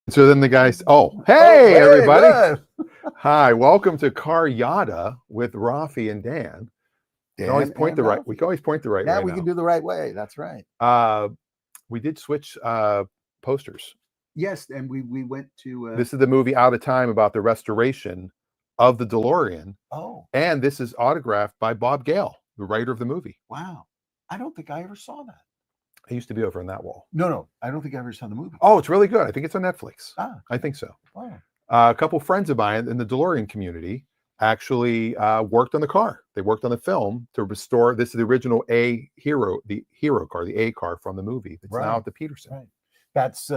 So then the guy, hey, everybody. Hi, welcome to CarYada with Raffi and Dan. We can always point the right. We can always point the right way. Yeah, we can do the right way. That's right. We did switch posters. Yes, and we went to. This is the movie Out of Time about the restoration of the DeLorean. Oh, and this is autographed by Bob Gale, the writer of the movie. Wow, I don't think I ever saw that. It used to be over on that wall. No, I don't think I ever saw the movie. Oh, it's really good. I think it's on Netflix. I think so. Wow. A couple friends of mine in the DeLorean community actually worked on the car. They worked on the film to restore. This is the original the hero car, the A car from the movie. It's now at the Peterson. Right. That's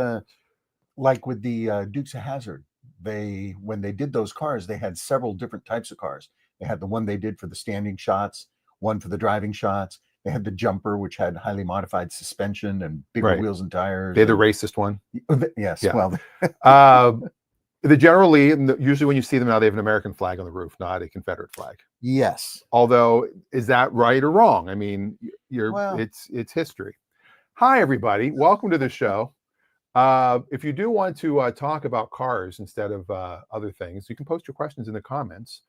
like with the Dukes of Hazzard. When they did those cars, they had several different types of cars. They had the one they did for the standing shots, one for the driving shots. They had the jumper, which had highly modified suspension and bigger wheels and tires. They had the racist one. Yes. Yeah. Well, generally, usually when you see them now, they have an American flag on the roof, not a Confederate flag. Yes. Although, is that right or wrong? I mean, it's history. Hi, everybody. Welcome to the show. If you do want to talk about cars instead of other things, you can post your questions in the comments.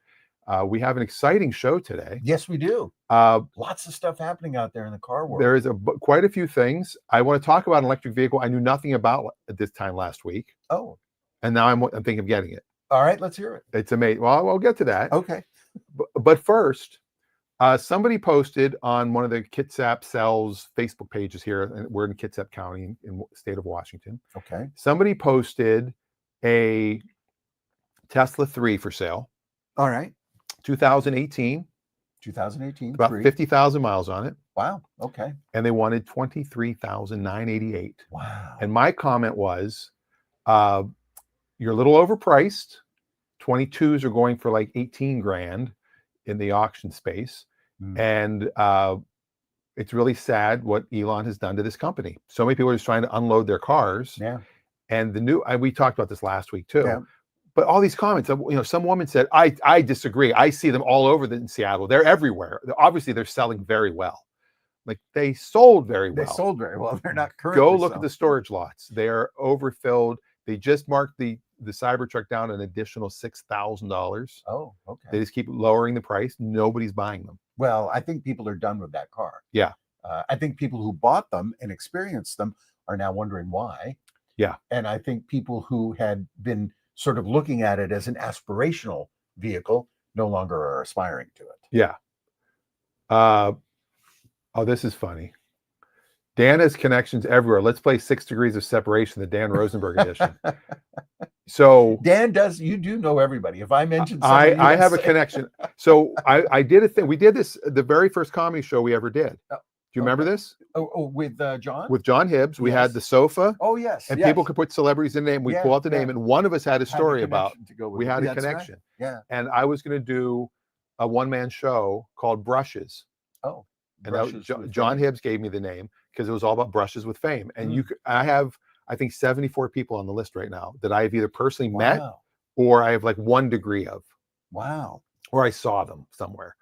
We have an exciting show today. Yes, we do. Lots of stuff happening out there in the car world. There is quite a few things. I want to talk about an electric vehicle I knew nothing about at this time last week. Oh. And now I'm thinking of getting it. All right, let's hear it. It's amazing. Well, we'll get to that. Okay. But first, somebody posted on one of the Kitsap Sells Facebook pages here, and we're in Kitsap County in the state of Washington. Okay. Somebody posted a Tesla 3 for sale. All right. 2018. 2018. About 50,000 miles on it. Wow. Okay. And they wanted $23,988. Wow. And my comment was, you're a little overpriced. 22s are going for like 18 grand in the auction space. And it's really sad what Elon has done to this company. So many people are just trying to unload their cars. Yeah. And we talked about this last week too. Yeah. But all these comments, some woman said, I disagree. I see them all over in Seattle. They're everywhere. Obviously, they're selling very well. Like they sold very well. They sold very well. They're not currently Go look at the storage lots. They are overfilled. They just marked the Cybertruck down an additional $6,000. Oh, okay. They just keep lowering the price. Nobody's buying them. Well, I think people are done with that car. Yeah. I think people who bought them and experienced them are now wondering why. Yeah. And I think people who had been sort of looking at it as an aspirational vehicle no longer are aspiring to it. Yeah. This is funny. Dan has connections everywhere. Let's play 6 Degrees of Separation, the Dan Rosenberg edition. So Dan you do know everybody. If I mention somebody, I have a connection. So I did a thing. We did this the very first comedy show we ever did. Do you remember this? Oh, with John? With John Hibbs. We had the sofa. Oh, yes. And people could put celebrities in the name. We pull out the name. And one of us had a story about, we had a connection. Right. Yeah. And I was going to do a one-man show called Brushes. Oh. And John Hibbs gave me the name because it was all about brushes with fame. And I have, I think, 74 people on the list right now that I have either personally met or I have like 1 degree of. Wow. Or I saw them somewhere.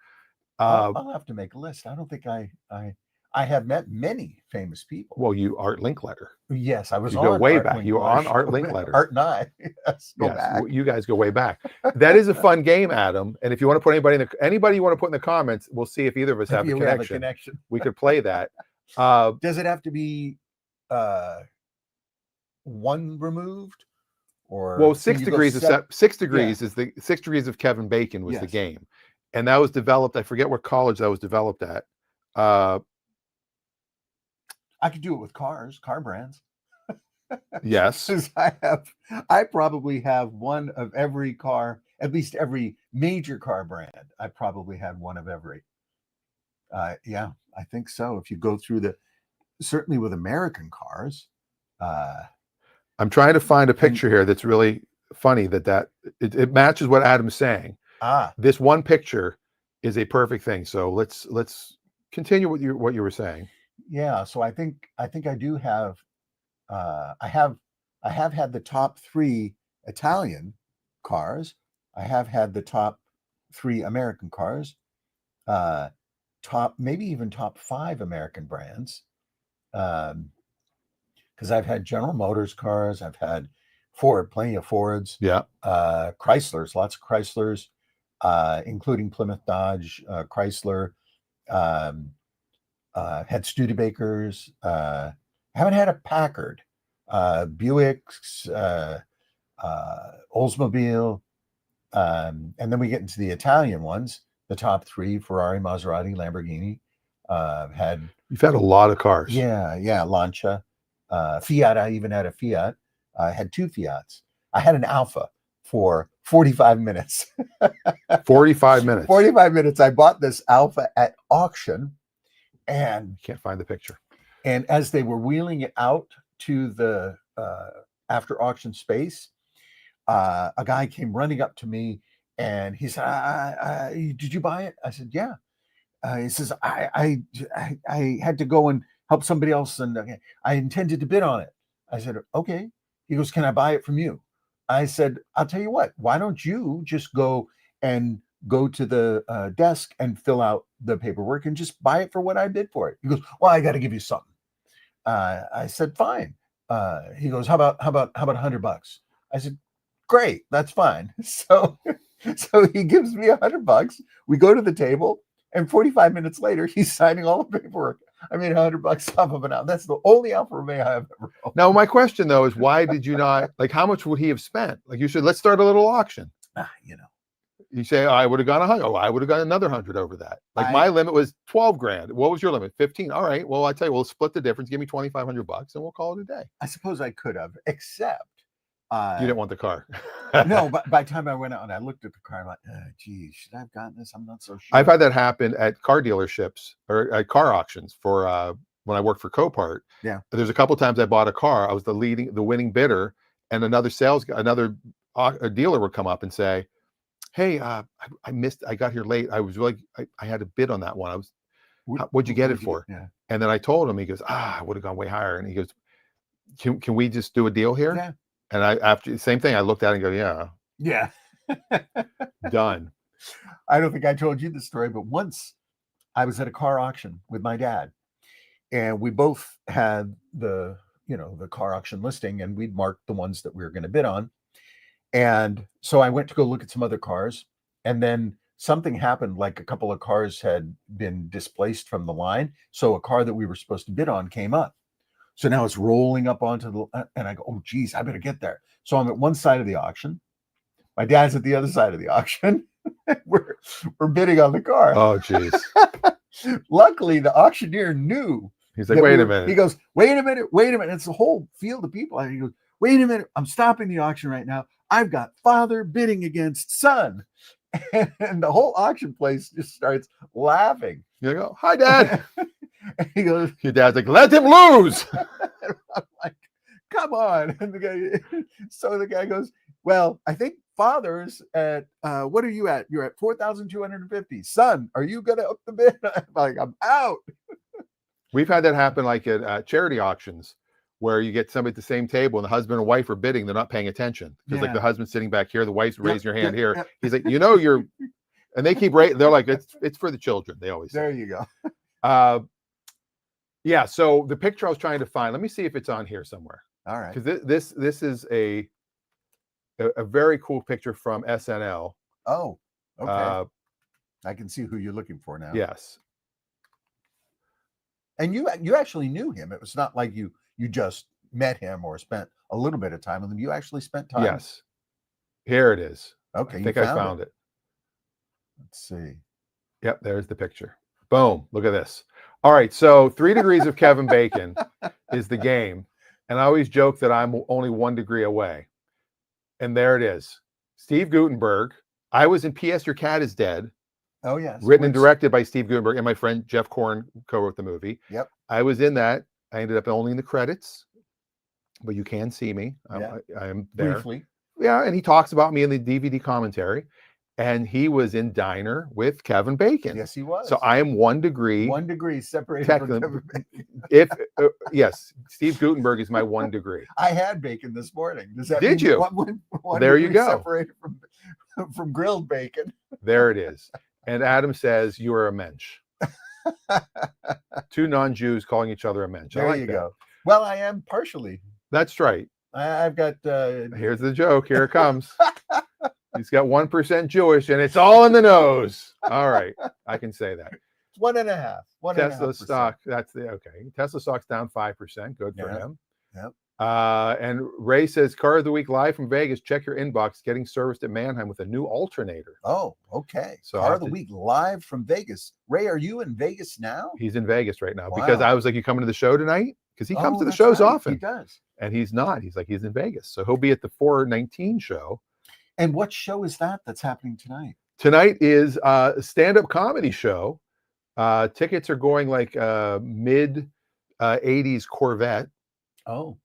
I'll have to make a list. I don't think I have met many famous people. Well, you Art Linkletter. Yes, I was. You go way back. You were on Art Linkletter. Art and I. Yes, go back. You guys go way back. That is a fun game, Adam. And if you want to put anybody you want to put in the comments, we'll see if either of us have a connection. We could play that. Does it have to be one removed, or 6 degrees of 6 degrees is the 6 degrees of Kevin Bacon was the game, and that was developed. I forget what college that was developed at. I could do it with car brands. Yes. I probably have one of every car, at least every major car brand. I probably had one of every. Yeah, I think so. If you go through certainly with American cars. I'm trying to find a picture here that's really funny it matches what Adam's saying. This one picture is a perfect thing. So let's continue with what you were saying. Yeah, so I think I do have I have had the top 3 Italian cars. I have had the top 3 American cars. Maybe even top 5 American brands. Because I've had General Motors cars, I've had Ford, plenty of Fords. Yeah. Chryslers, lots of Chryslers, including Plymouth, Dodge, Chrysler. Um, had Studebakers. Haven't had a Packard. Buicks, Oldsmobile. And then we get into the Italian ones, the top three: Ferrari, Maserati, Lamborghini. You've had a lot of cars. Yeah, Lancia, Fiat. I even had a Fiat. I had two Fiats. I had an Alfa for 45 minutes. 45 minutes. 45 minutes. I bought this Alfa at auction, and can't find the picture. And as they were wheeling it out to the after auction space, a guy came running up to me, and he said, "Did you buy it?" I said, "Yeah." He says, I had to go and help somebody else, and I intended to bid on it." I said, "Okay." He goes, "Can I buy it from you?" I said, "I'll tell you what, why don't you just go to the desk and fill out the paperwork and just buy it for what I bid for it." He goes, "Well, I got to give you something." I said, "Fine." He goes, how about $100? I said, "Great, that's fine." So he gives me $100. We go to the table, and 45 minutes later, he's signing all the paperwork. I made $100 off of an Alfa. That's the only Alfa Romeo I've ever owned. Now, my question though is, why did you not, like, how much would he have spent? Like, you said, let's start a little auction. You say, I would have gone 100. Oh, I would have got another 100 over that. Like, my limit was 12 grand. What was your limit? 15. All right. Well, I tell you, we'll split the difference. Give me $2,500 and we'll call it a day. I suppose I could have, except you didn't want the car. No, but by the time I went out and I looked at the car, I'm like, geez, should I have gotten this? I'm not so sure. I've had that happen at car dealerships or at car auctions for when I worked for Copart. Yeah. There's a couple of times I bought a car. I was the winning bidder, and another dealer would come up and say, "Hey, I got here late. I had a bid on that one. What'd you get it for?" Yeah. And then I told him. He goes, "I would have gone way higher." And he goes, Can we just do a deal here?" Yeah. And after same thing, I looked at it and go, Yeah. Done. I don't think I told you the story, but once I was at a car auction with my dad, and we both had the car auction listing, and we'd marked the ones that we were going to bid on. And so I went to go look at some other cars, and then something happened, like a couple of cars had been displaced from the line. So a car that we were supposed to bid on came up. So now it's rolling up onto the, and I go, "Oh, geez, I better get there." So I'm at one side of the auction. My dad's at the other side of the auction. we're bidding on the car. Oh, geez. Luckily, the auctioneer knew. He's like, "Wait a minute." He goes, wait a minute. It's a whole field of people. And he goes, "Wait a minute. I'm stopping the auction right now. I've got father bidding against son." And the whole auction place just starts laughing. You go, "Hi, Dad." And he goes, your dad's like, "Let him lose." I'm like, "Come on." And the guy goes, "Well, I think father's at, what are you at? You're at 4,250. Son, are you going to up the bid?" I'm like, "I'm out." We've had that happen like at charity auctions, where you get somebody at the same table and the husband and wife are bidding. They're not paying attention because like the husband's sitting back here, the wife's raising her hand here. He's like, you're, and they keep raising. They're like, it's for the children. They always say. There you go. Yeah. So the picture I was trying to find, let me see if it's on here somewhere. All right. Because this is a very cool picture from SNL. Oh, okay. I can see who you're looking for now. Yes. And you actually knew him. It was not like you just met him or spent a little bit of time with him. You actually spent time. Yes. Here it is. Okay. I think I found it. Let's see. Yep. There's the picture. Boom. Look at this. All right. So 3 degrees of Kevin Bacon is the game. And I always joke that I'm only 1 degree away. And there it is. Steve Guttenberg. I was in P.S. Your Cat is Dead. Oh, yes. Written and directed by Steve Guttenberg, and my friend Jeff Korn co-wrote the movie. Yep. I was in that. I ended up only in the credits, but you can see me. Yeah. I'm there. Briefly. Yeah, and he talks about me in the DVD commentary. And he was in Diner with Kevin Bacon. Yes, he was. So I am 1 degree. 1 degree separated from Kevin Bacon. Yes, Steve Guttenberg is my 1 degree. I had bacon this morning. Does that Did mean you? One there you go. Separated from grilled bacon. There it is. And Adam says, "You are a mensch." 2 non-Jews calling each other a mensch. There you go. Well, I am partially. That's right. I've got. Here's the joke. Here it comes. He's got 1% Jewish, and it's all in the nose. All right, I can say that. 1.5. Tesla stock. That's the okay. Tesla stock's down 5%. Good for him. Yep. And Ray says, "Car of the week live from Vegas. Check your inbox. Getting serviced at Mannheim with a new alternator." Oh, okay. So Car of the week live from Vegas. Ray, are you in Vegas now? He's in Vegas right now Wow. because I was like, "You coming to the show tonight?" Because he comes to the that's shows right. often. He does. And he's not. He's like, he's in Vegas. So he'll be at the 419 show. And what show is that's happening tonight? Tonight is a stand-up comedy show. Tickets are going like mid 80s Corvette. Oh.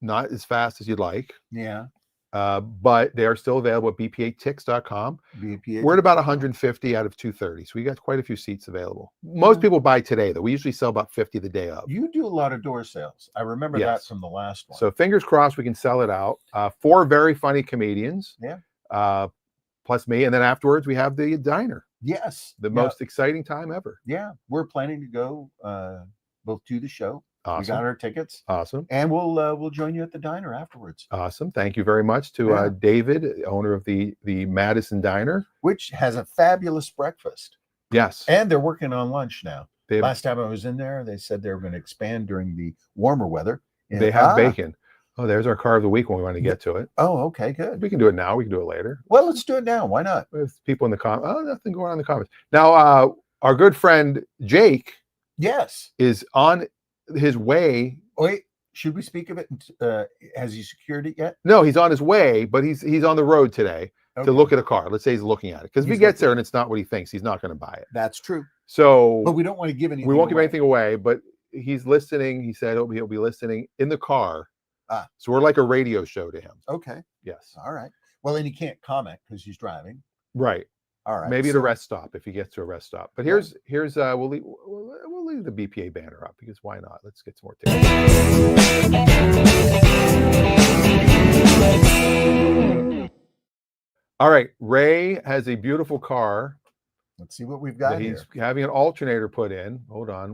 Not as fast as you'd like. Yeah. But they are still available at bpa-tix.com. We're at about 150 out of 230. So we got quite a few seats available. Most people buy today, though. We usually sell about 50 the day of. You do a lot of door sales. I remember that from the last one. So fingers crossed we can sell it out. 4 very funny comedians. Yeah. Plus me. And then afterwards we have the diner. Yes. The most exciting time ever. Yeah. We're planning to go both to the show. Awesome. We got our tickets. Awesome. And we'll join you at the diner afterwards. Awesome. Thank you very much to David, owner of the Madison Diner, which has a fabulous breakfast. Yes. And they're working on lunch now. Last time I was in there, they said they were going to expand during the warmer weather. They have bacon. Oh, there's our car of the week when we want to get to it. Oh, okay, good. We can do it now. We can do it later. Well, let's do it now. Why not? With people in the comments. Oh, nothing going on in the comments. Now, our good friend Jake is on his way. Wait, should we speak of it? Has he secured it yet? No, he's on his way, but he's on the road today to look at a car. Let's say he's looking at it. Because if he gets there and it's not what he thinks, he's not going to buy it. That's true. So, but we don't want to give anything. We won't give anything away, but he's listening. He said he'll be listening in the car. So we're like a radio show to him. Okay. Yes. All right. Well, and he can't comment because he's driving. Right. All right. Maybe at a rest stop if he gets to a rest stop. But here's we'll leave the BPA banner up because why not? Let's get some more tickets. All right. Ray has a beautiful car. Let's see what we've got here. He's having an alternator put in. Hold on.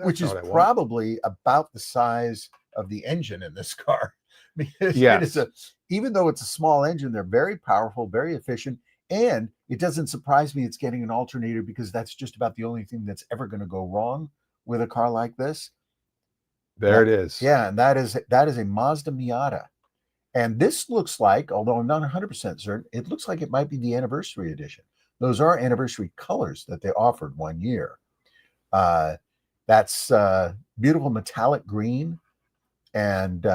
Which is probably about the size of the engine in this car. Because even though it's a small engine, they're very powerful, very efficient. And it doesn't surprise me it's getting an alternator because that's just about the only thing that's ever going to go wrong with a car like this. There it is. Yeah, and that is a Mazda Miata. And this looks like, although I'm not 100% certain, it looks like it might be the anniversary edition. Those are anniversary colors that they offered 1 year. That's beautiful metallic green. And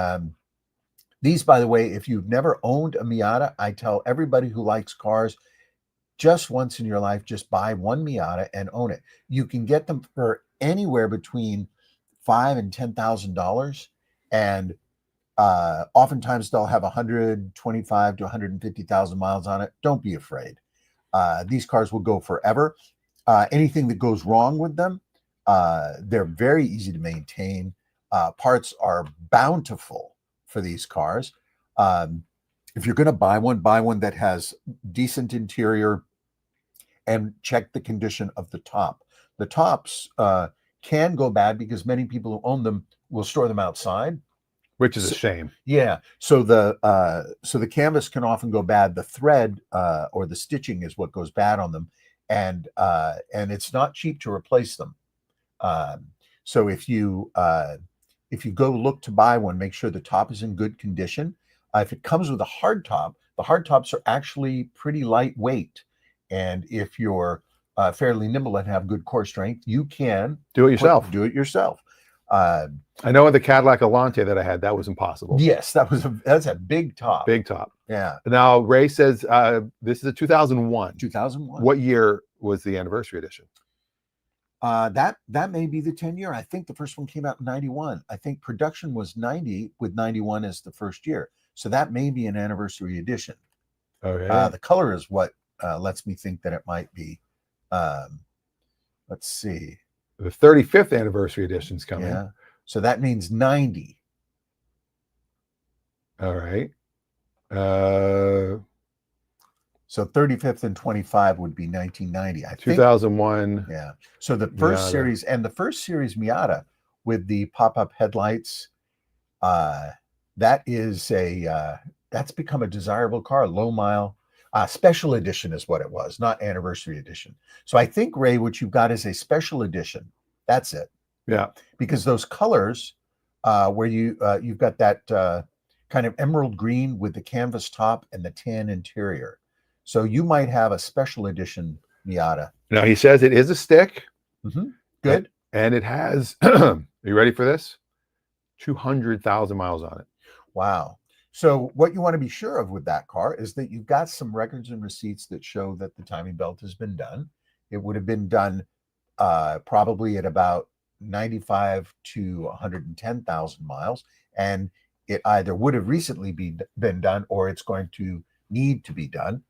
these, by the way, if you've never owned a Miata, I tell everybody who likes cars, just once in your life, just buy one Miata and own it. You can get them for anywhere between $5,000 and $10,000, and oftentimes they'll have 125 to 150,000 miles on it. Don't be afraid. These cars will go forever. Anything that goes wrong with them, they're very easy to maintain. Parts are bountiful for these cars. If you're going to buy one that has decent interior, and check the condition of the top. The tops can go bad because many people who own them will store them outside, which is a shame. Yeah. So the canvas can often go bad. The thread or the stitching is what goes bad on them, and it's not cheap to replace them. So if you go look to buy one, make sure the top is in good condition. If it comes with a hard top, the hard tops are actually pretty lightweight. And if you're fairly nimble and have good core strength, you can do it yourself. I know in the Cadillac Alante that I had, that was impossible. Yes, that's a big top. Big top. Yeah. Now Ray says this is a 2001. 2001. What year was the anniversary edition? That may be the 10-year. I think the first one came out in 91. I think production was 90 with 91 as the first year. So that may be an anniversary edition. Okay. The color is what lets me think that it might be. Let's see. The 35th anniversary edition is coming. Yeah. So that means 90. All right. So 35th and 25 would be 1990. I think 2001. Yeah. So the first series, and the first series Miata with the pop-up headlights, that is a that's become a desirable car. Low mile, special edition is what it was, not anniversary edition. So I think, Ray, what you've got is a special edition. That's it. Yeah. Because those colors, where you've got that kind of emerald green with the canvas top and the tan interior. So you might have a special edition Miata. Now he says it is a stick. Good. And it has, are you ready for this? 200,000 miles on it. Wow. So what you want to be sure of with that car is that you've got some records and receipts that show that the timing belt has been done. It would have been done probably at about 95 to 110,000 miles. And it either would have recently been done or it's going to need to be done.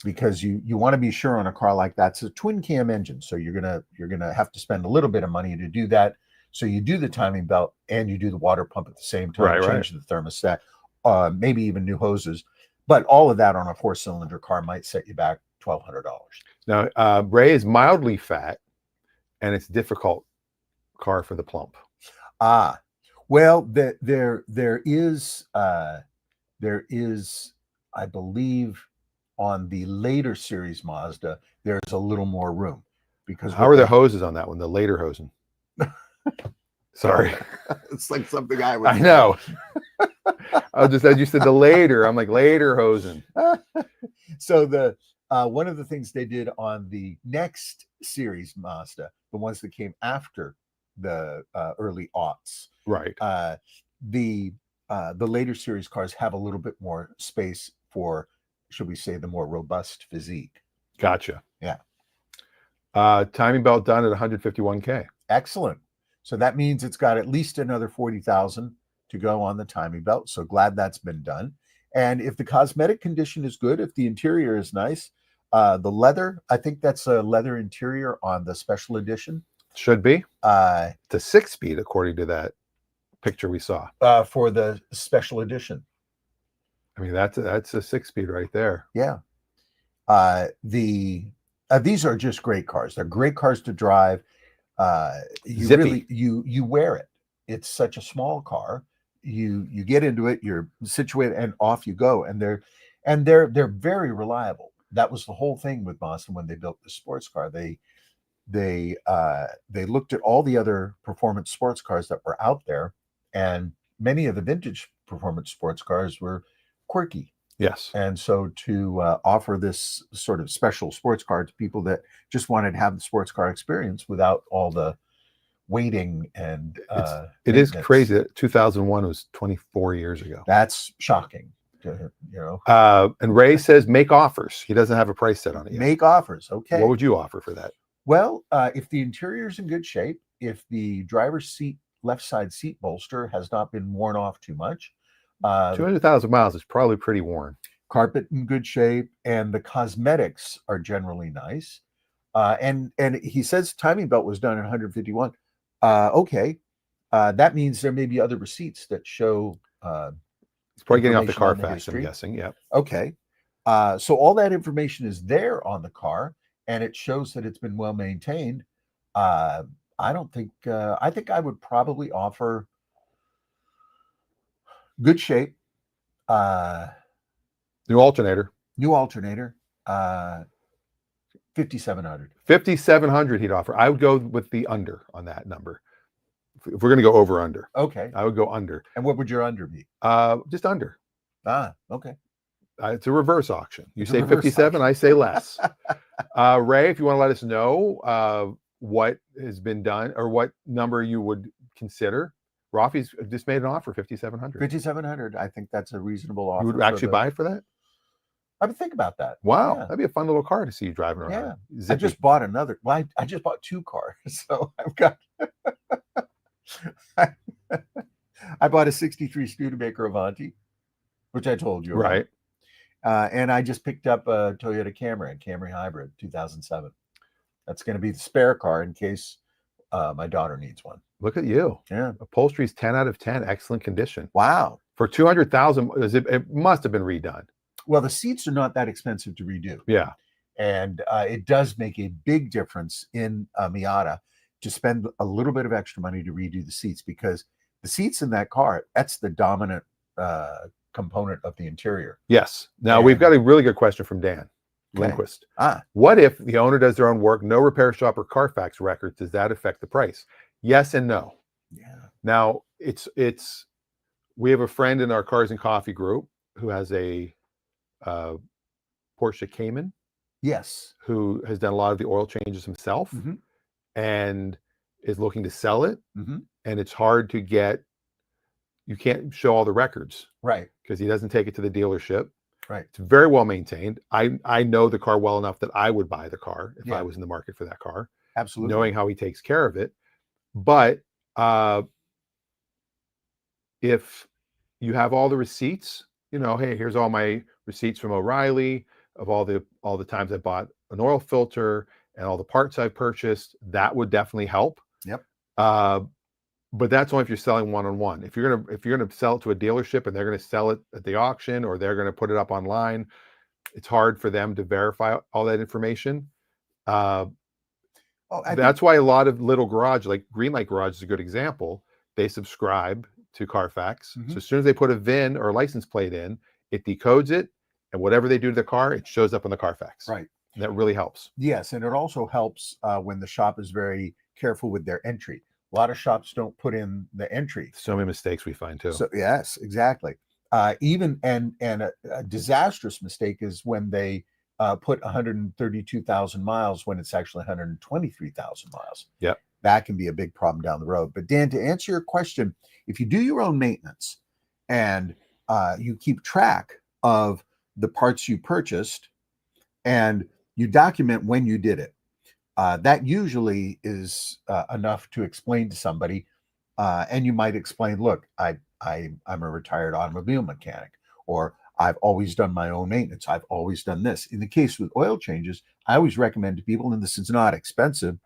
Because you want to be sure on a car like that. It's a twin cam engine, so you're gonna have to spend a little bit of money to do that. So you do the timing belt and you do the water pump at the same time, change the thermostat, maybe even new hoses. But all of that on a 4-cylinder car might set you back $1,200. Now Ray is mildly fat, and it's a difficult car for the plump. Well, there is, I believe, on the later series Mazda, there's a little more room. Because how are the hoses on that one? The later hosing. Sorry, it's like something I would. I know. I just as you said the later. I'm like later hosing. So the one of the things they did on the next series Mazda, the ones that came after the early aughts, right? The later series cars have a little bit more space for, should we say, the more robust physique. Gotcha. Yeah. Timing belt done at 151K. Excellent. So that means it's got at least another 40,000 to go on the timing belt. So glad that's been done. And if the cosmetic condition is good, if the interior is nice, the leather, I think that's a leather interior on the special edition. Should be. It's a 6-speed, according to that picture we saw. For the special edition. I mean, that's a 6-speed right there. Yeah. These are just great cars. They're great cars to drive. You Zippy. really you wear it. It's such a small car. You get into it, you're situated, and off you go. And they're very reliable. That was the whole thing with Mazda when they built the sports car. They looked at all the other performance sports cars that were out there, and many of the vintage performance sports cars were quirky. Yes. And so to offer this sort of special sports car to people that just wanted to have the sports car experience without all the waiting and it is crazy that 2001 was 24 years ago. That's shocking. And Ray says make offers. He doesn't have a price set on it yet. Make offers. Okay. What would you offer for that? Well, if the interior is in good shape, if the driver's seat, left side seat bolster has not been worn off too much, 200,000 miles is probably pretty worn. Carpet in good shape, and the cosmetics are generally nice. And he says timing belt was done at 151. Okay, that means there may be other receipts that show. It's probably getting off the Carfax, I'm guessing. Yeah. Okay. So all that information is there on the car, and it shows that it's been well maintained. I think I would probably offer good shape. New alternator. 5,700. 5,700 he'd offer. I would go with the under on that number. If we're going to go over under. Okay. I would go under. And what would your under be? Just under. Okay. It's a reverse auction. You say 57, I say less. Ray, if you want to let us know what has been done or what number you would consider. Raffi's just made an offer, 5,700. 5,700. I think that's a reasonable offer. You would actually buy it for that? I would think about that. Wow, that'd be a fun little car to see you driving around. Yeah, zippy. I just bought another. Well, I just bought 2 cars, so I've got. I bought a '63 Studebaker Avanti, which I told you right. And I just picked up a Toyota Camry Hybrid 2007. That's going to be the spare car in case my daughter needs one. Look at you. Yeah. Upholstery's 10 out of 10. Excellent condition. Wow. For 200,000, it must have been redone. Well, the seats are not that expensive to redo. Yeah. And it does make a big difference in a Miata to spend a little bit of extra money to redo the seats, because The seats in that car, that's the dominant component of the interior. Yes. Now we've got a really good question from Dan Lindquist. What if the owner does their own work, no repair shop or Carfax records? Does that affect the price? Yes and no. Yeah. Now we have a friend in our Cars and Coffee group who has a Porsche Cayman. Yes. Who has done a lot of the oil changes himself and is looking to sell it. And it's hard to get, you can't show all the records. Right. Because he doesn't take it to the dealership. Right. It's very well maintained. I know the car well enough that I would buy the car if I was in the market for that car. Absolutely. Knowing how he takes care of it. But if you have all the receipts, you know, hey, here's all my receipts from O'Reilly of all the times I bought an oil filter and all the parts I've purchased, that would definitely help. Yep. But that's only if you're selling one-on-one. If you're gonna sell it to a dealership and they're gonna sell it at the auction or they're gonna put it up online, it's hard for them to verify all that information. That's why a lot of little garage, like Greenlight Garage is a good example. They subscribe to Carfax. So as soon as they put a VIN or a license plate in, it decodes it, and whatever they do to the car, it shows up on the Carfax. Right. And that really helps. Yes, and it also helps when the shop is very careful with their entry. A lot of shops don't put in the entry. So many mistakes we find too. So yes, exactly. Even a disastrous mistake is when they put 132,000 miles when it's actually 123,000 miles. Yep. That can be a big problem down the road. But Dan, to answer your question, if you do your own maintenance and you keep track of the parts you purchased and you document when you did it, that usually is enough to explain to somebody. And you might explain, look, I'm a retired automobile mechanic, or I've always done my own maintenance. I've always done this. In the case with oil changes, I always recommend to people, and this is not expensive,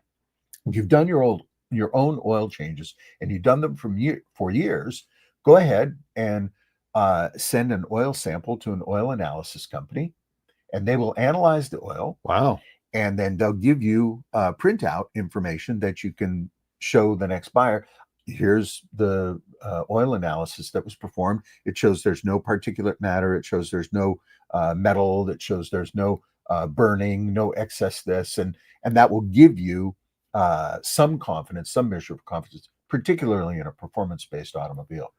if you've done your own oil changes and you've done them for years, go ahead and send an oil sample to an oil analysis company, and they will analyze the oil. Wow. And then they'll give you printout information that you can show the next buyer. Here's the oil analysis that was performed. It shows there's no particulate matter. It shows there's no metal. It shows there's no burning, no excess this. And that will give you some confidence, some measure of confidence, particularly in a performance-based automobile.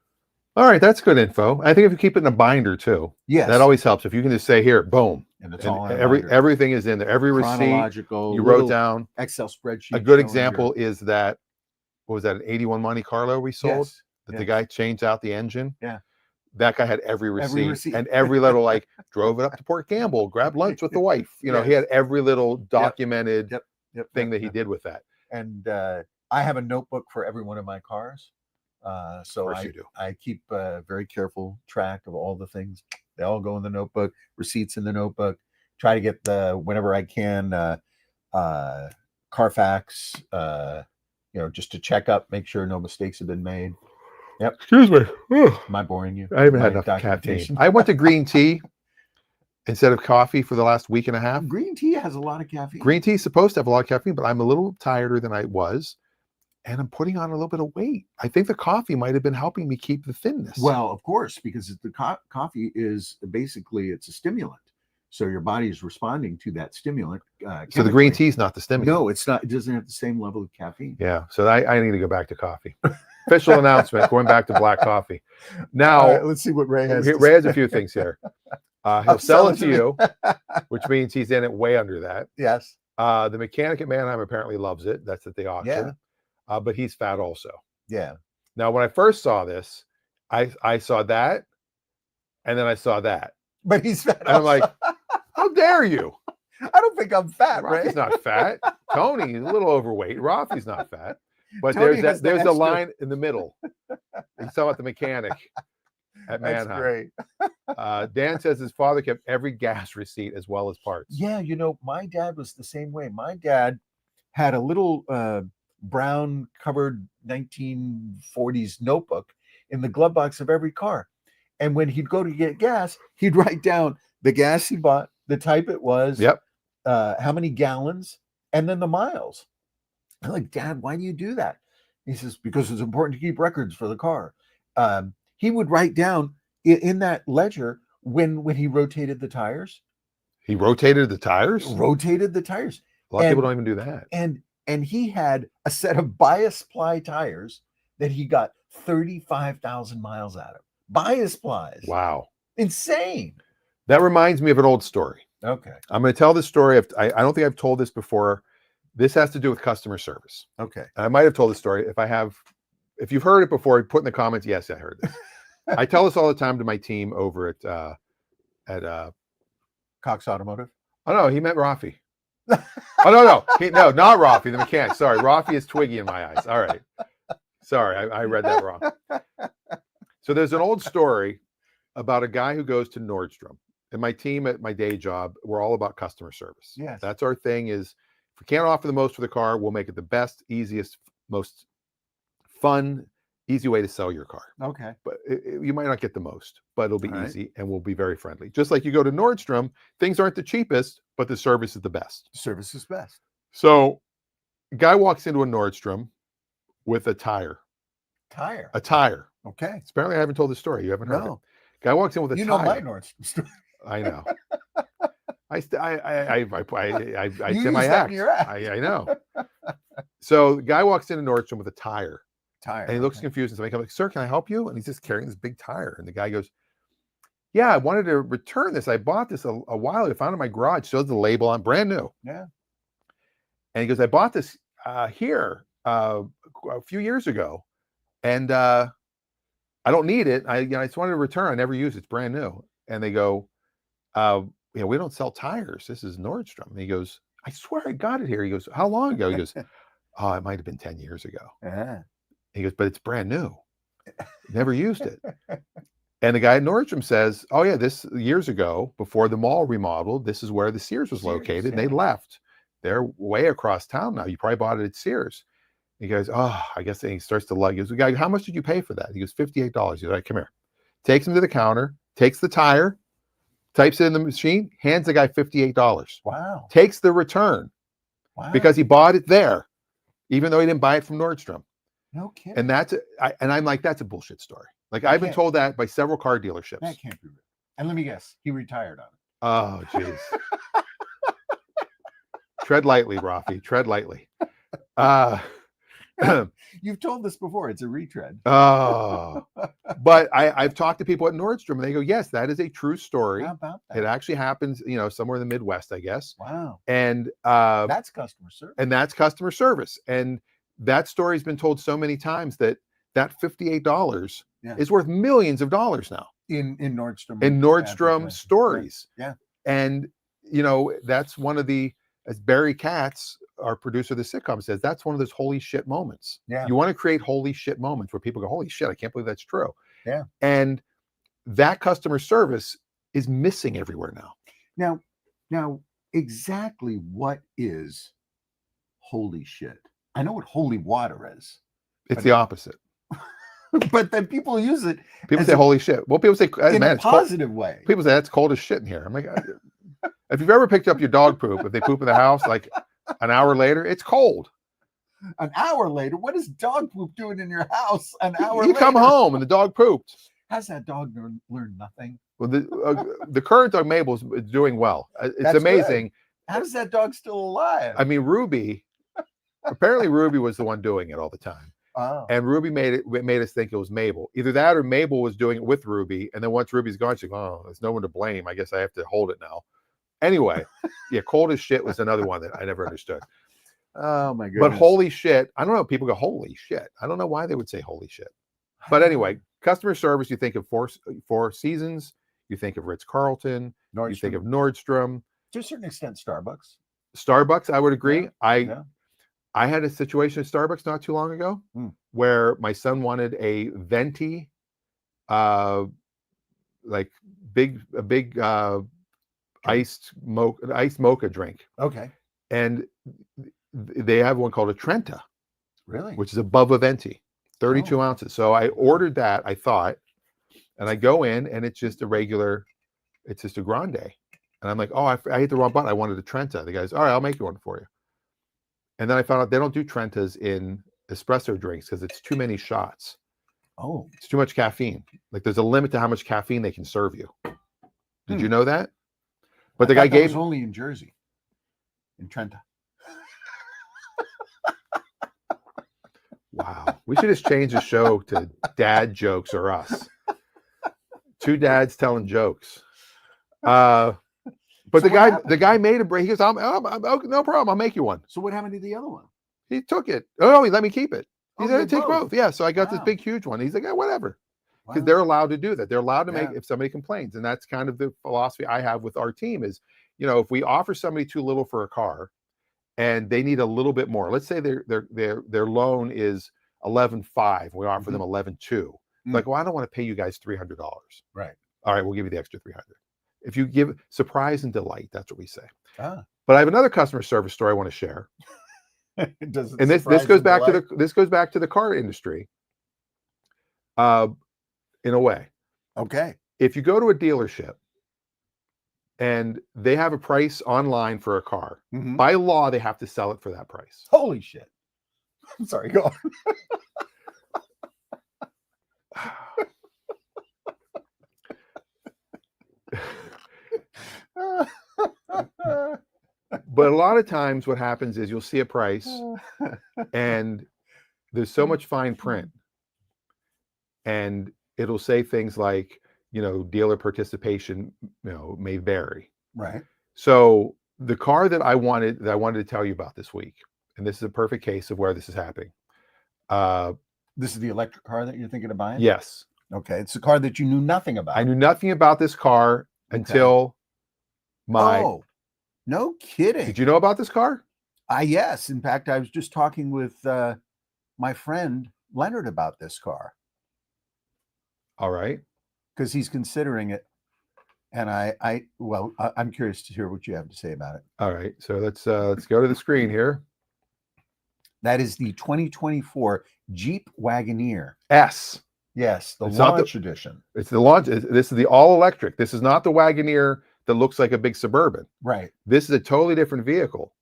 All right, that's good info. I think if you keep it in a binder too, yes, that always helps. If you can just say here, boom, and it's all in everything is in there. Every receipt you wrote down. Excel spreadsheet. A good example is that, what was that, an 81 Monte Carlo we sold? Yes. That the guy changed out the engine. Yeah. That guy had every receipt. And every little, like, drove it up to Port Campbell, grabbed lunch with the wife. You know, he had every little documented thing that he did with that. And I have a notebook for every one of my cars. So I keep very careful track of all the things. They all go in the notebook, receipts in the notebook. Try to get whenever I can, Carfax, just to check up, make sure no mistakes have been made. Yep. Excuse me. Am I boring you? I haven't had enough caffeine. I went to green tea instead of coffee for the last week and a half. Green tea has a lot of caffeine. Green tea is supposed to have a lot of caffeine, but I'm a little tireder than I was. And I'm putting on a little bit of weight. I think the coffee might have been helping me keep the thinness. Well, of course, because the coffee is basically, it's a stimulant. So your body is responding to that stimulant. So the green tea is not the stimulant. No, it's not. It doesn't have the same level of caffeine. Yeah. So I need to go back to coffee. Official announcement, going back to black coffee. Now, let's see what Ray has. Ray has a few things here. He'll sell it to you, which means he's in it way under that. Yes. The mechanic at Mannheim apparently loves it. That's at the auction. Yeah. But he's fat also. Yeah. Now, when I first saw this, I saw that, and then I saw that. But he's fat. And I'm like, how dare you? I don't think I'm fat, Raffi's right? not fat. Tony is a little overweight. Raffi's not fat. But Tony there's a line in the middle. He's talking about the mechanic at Mannheim. That's great. Dan says his father kept every gas receipt as well as parts. Yeah, my dad was the same way. My dad had a little brown covered 1940s notebook in the glove box of every car. And when he'd go to get gas, he'd write down the gas he bought, the type it was, how many gallons, and then the miles. I'm like, Dad, why do you do that? He says, because it's important to keep records for the car. He would write down in that ledger when he rotated the tires. He rotated the tires? Rotated the tires. A lot of people don't even do that. And he had a set of bias ply tires that he got 35,000 miles out of. Bias plies. Wow. Insane. That reminds me of an old story. Okay. I'm going to tell this story. I don't think I've told this before. This has to do with customer service. Okay. I might have told this story. If you've heard it before, put in the comments, yes, I heard this. I tell this all the time to my team over at Cox Automotive. Oh no, he meant Raffi. Oh no, not Raffi, the mechanic. Sorry, Raffi is Twiggy in my eyes. All right. Sorry, I read that wrong. So there's an old story about a guy who goes to Nordstrom. And my team at my day job, we're all about customer service. Yes. That's our thing is if we can't offer the most for the car, we'll make it the best, easiest, most fun, easy way to sell your car. Okay. But you might not get the most, but it'll be All right. easy and we'll be very friendly. Just like you go to Nordstrom, things aren't the cheapest, but the service is the best. Service is best. So a guy walks into a Nordstrom with a tire. Tire. A tire. Okay. Apparently I haven't told the story. You haven't heard No. it. Guy walks in with a tire. You know my Nordstrom story. I know. I tip use my that act. in your act. I know. So the guy walks into Nordstrom with a tire. Tire. And he looks confused. And somebody comes like, sir, can I help you? And he's just carrying this big tire. And the guy goes, yeah, I wanted to return this. I bought this a while ago. I found it in my garage. Shows the label on, brand new. Yeah. And he goes, I bought this here a few years ago. And I don't need it. I just wanted to return. I never used it. It's brand new. And they go, we don't sell tires. This is Nordstrom. And he goes, I swear I got it here. He goes, how long ago? He goes, oh, it might have been 10 years ago. Uh-huh. He goes, but it's brand new. Never used it. And the guy at Nordstrom says, oh yeah, this years ago, before the mall remodeled, this is where the Sears was located. And they left. They're way across town now. You probably bought it at Sears. He goes, oh, I guess. And he starts to lug. He goes, the guy, how much did you pay for that? He goes, $58. He's like, all right, come here. Takes him to the counter, takes the tire, types it in the machine, hands the guy $58. Wow. Takes the return. Wow. Because he bought it there, even though he didn't buy it from Nordstrom. No kidding. And I'm like, that's a bullshit story. Like I've been told that by several car dealerships. That can't be real. And let me guess, he retired on it. Oh, jeez. Tread lightly, Raffi. Tread lightly. You've told this before. It's a retread. Oh, but I've talked to people at Nordstrom and they go, yes, that is a true story. How about that? It actually happens, somewhere in the Midwest, I guess. Wow. And that's customer service. And that's customer service. And that story's been told so many times that $58 is worth millions of dollars now. In Nordstrom. In Nordstrom stories. Yeah. And that's one of the, as Barry Katz, our producer of the sitcom, says, that's one of those holy shit moments. Yeah. You want to create holy shit moments where people go, holy shit, I can't believe that's true. Yeah. And that customer service is missing everywhere now. Now, exactly what is holy shit? I know what holy water is. It's the opposite. But then people use it. People say holy shit. Well, people say, hey, in man, a it's positive cold. way. People say that's cold as shit in here. I'm like, if you've ever picked up your dog poop, if they poop in the house, like an hour later, it's cold. An hour later? What is dog poop doing in your house an hour later? You come home and the dog pooped. Has that dog learned nothing? Well, the current dog Mabel is doing well. It's That's amazing. Good. How is that dog still alive? I mean, Ruby, apparently Ruby was the one doing it all the time. Oh. And Ruby made us think it was Mabel. Either that or Mabel was doing it with Ruby. And then once Ruby's gone, she's like, oh, there's no one to blame. I guess I have to hold it now. Anyway, yeah, cold as shit was another one that I never understood. Oh my goodness. But holy shit, I don't know. People go, holy shit. I don't know why they would say holy shit. But anyway, customer service, you think of Four Seasons, you think of Ritz-Carlton, you think of Nordstrom. To a certain extent, Starbucks. Starbucks, I would agree. Yeah. I had a situation at Starbucks not too long ago where my son wanted a venti, like a big iced mocha drink. Okay. And they have one called a Trenta. Really? Which is above a venti, 32 ounces. So I ordered that, I thought, and I go in and it's just a grande. And I'm like, oh, I hit the wrong button. I wanted a Trenta. The guy's, all right, I'll make you one for you. And then I found out they don't do Trentas in espresso drinks because it's too many shots. Oh, It's too much caffeine. Like there's a limit to how much caffeine they can serve you. Did you Hmm. know that? But I the guy thought that was gave only in Jersey, in Trenta. wow. We should just change the show to dad jokes or us. Two dads telling jokes. But So the what guy happened? the guy made a break. He goes, okay, no problem. I'll make you one. So what happened to the other one? He took it. Oh no, he let me keep it. He Oh, said, you take both. both. Yeah. So I got this Wow. big, huge one. He's like, yeah, whatever. Because Wow. they're allowed to do that. They're allowed to make Yeah. if somebody complains. And that's kind of the philosophy I have with our team is, you know, if we offer somebody too little for a car and they need a little bit more, let's say their loan is 11.5, we offer them 11.2. Like, well, I don't want to pay you guys $300. Right. All right, we'll give you the extra 300. If you give surprise and delight, that's what we say. Ah. But I have another customer service story I want to share. Does it And this surprise goes and back delight? to this goes back to the car industry. In a way. Okay. If you go to a dealership and they have a price online for a car, by law they have to sell it for that price. Holy shit. I'm sorry, go on. But a lot of times what happens is you'll see a price and there's so much fine print and it'll say things like, you know, dealer participation, you know, may vary. Right. So the car that I wanted to tell you about this week, and this is a perfect case of where this is happening. This is the electric car that you're thinking of buying? Yes. Okay. It's a car that you knew nothing about. I knew nothing about this car until my. Oh, no kidding. Did you know about this car? Yes. In fact, I was just talking with my friend Leonard about this car. All right. Because he's considering it. And I'm curious to hear what you have to say about it. All right. So let's go to the screen here. That is the 2024 Jeep Wagoneer. S. Yes, the It's launch edition. It's the launch. This is the all electric. This is not the Wagoneer that looks like a big Suburban. Right. This is a totally different vehicle.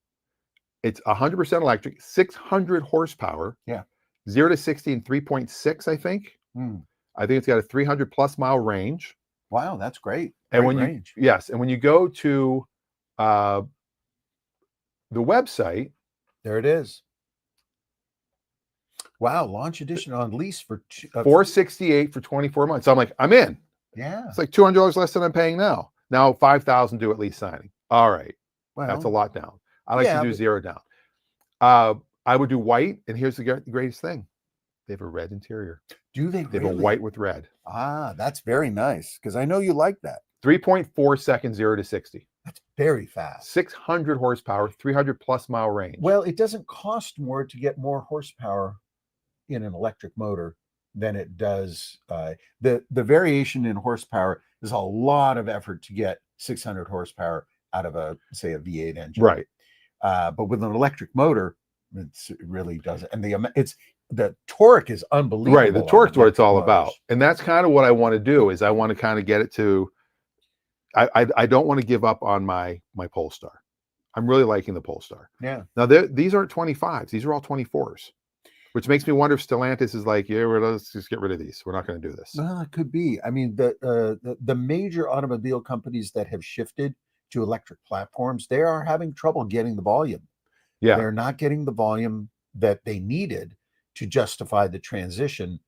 It's 100% electric, 600 horsepower. Yeah. 0 to 60 in 3.6, I think. I think it's got a 300 plus mile range. Wow, that's great. And Great when range. and when you go to the website, there it is. Wow, launch edition on lease for $468 for 24 months. So I'm like, I'm in. Yeah. It's like $200 less than I'm paying now. Now $5,000 due at lease signing. All right. Well, that's a lot down. I like to do zero down. I would do white, and here's the greatest thing. They have a red interior. Do they? They have a white with red. Ah, that's very nice because I know you like that. 3.4 seconds 0 to 60. That's very fast. 600 horsepower, 300 plus mile range. Well, it doesn't cost more to get more horsepower in an electric motor than it does. The variation in horsepower is a lot of effort to get 600 horsepower out of a V8 engine. Right. But with an electric motor, it really doesn't. And the torque is unbelievable. Right. The torque's what it's all about. And that's kind of what I want to do is I want to kind of get it to, I don't want to give up on my Polestar. I'm really liking the Polestar. Yeah. Now these aren't 25s. These are all 24s, which makes me wonder if Stellantis is like, yeah, let's just get rid of these. We're not going to do this. Well, it could be. I mean, the major automobile companies that have shifted to electric platforms, they are having trouble getting the volume. Yeah. They're not getting the volume that they needed to justify the transition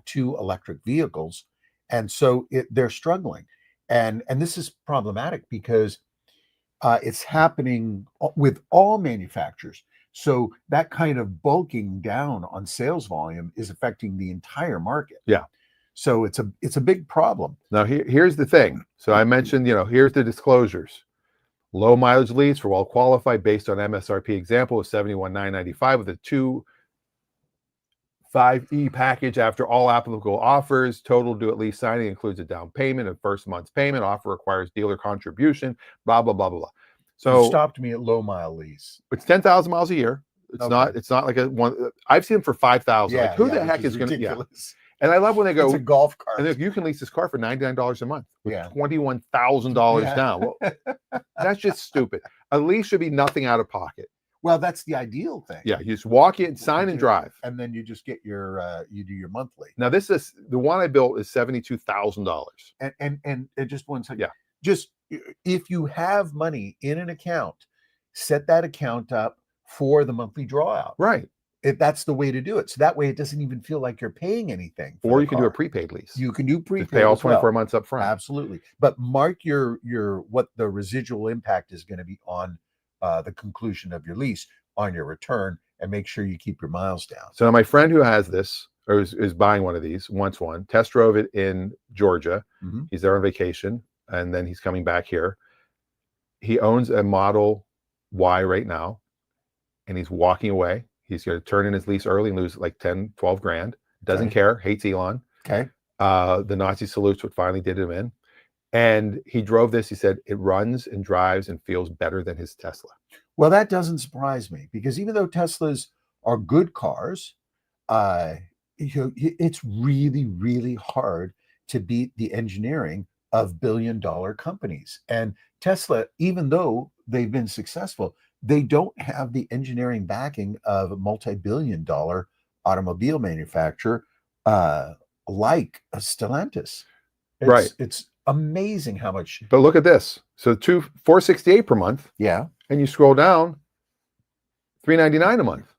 to electric vehicles. And so they're struggling. And this is problematic because it's happening with all manufacturers. So that kind of bulking down on sales volume is affecting the entire market. Yeah. So it's a big problem. Now here's the thing. So I mentioned, here's the disclosures. Low mileage lease for well qualified based on MSRP example of $71,995 with a 2.5e package after all applicable offers. Total due at lease signing includes a down payment and first month's payment. Offer requires dealer contribution. Blah blah blah blah blah. So you stopped me at low mile lease. It's 10,000 miles a year. It's Okay. It's not like a one. I've seen them for 5,000. Like who the heck is going to? Yeah. And I love when they go. It's a golf cart. And you can lease this car for $99 a month with Yeah. $21,000 down. Well, that's just stupid. A lease should be nothing out of pocket. Well, that's the ideal thing. Yeah, you just walk in, sign and drive, and then you just get your you do your monthly. Now this is the one I built is $72,000. And just one second. Yeah. Just if you have money in an account, set that account up for the monthly draw out. Right. That's the way to do it. So that way it doesn't even feel like you're paying anything. Or you can do a prepaid lease. You can do prepaid. Just pay all 24 months up front. Absolutely. But mark your what the residual impact is going to be on the conclusion of your lease on your return, and make sure you keep your miles down. So my friend who has this or is buying one of these wants one. Test drove it in Georgia. Mm-hmm. He's there on vacation, and then he's coming back here. He owns a Model Y right now, and he's walking away. He's going to turn in his lease early and lose like 10, 12 grand. Doesn't care. Hates Elon. Okay. The Nazi salutes what finally did him in. And he drove this. He said it runs and drives and feels better than his Tesla. Well, that doesn't surprise me, because even though Teslas are good cars, it's really, really hard to beat the engineering of billion-dollar companies. And Tesla, even though they've been successful, they don't have the engineering backing of a multi-billion-dollar automobile manufacturer like Stellantis. Right. It's amazing how much. But look at this. So $468 per month. Yeah. And you scroll down, $399 a month.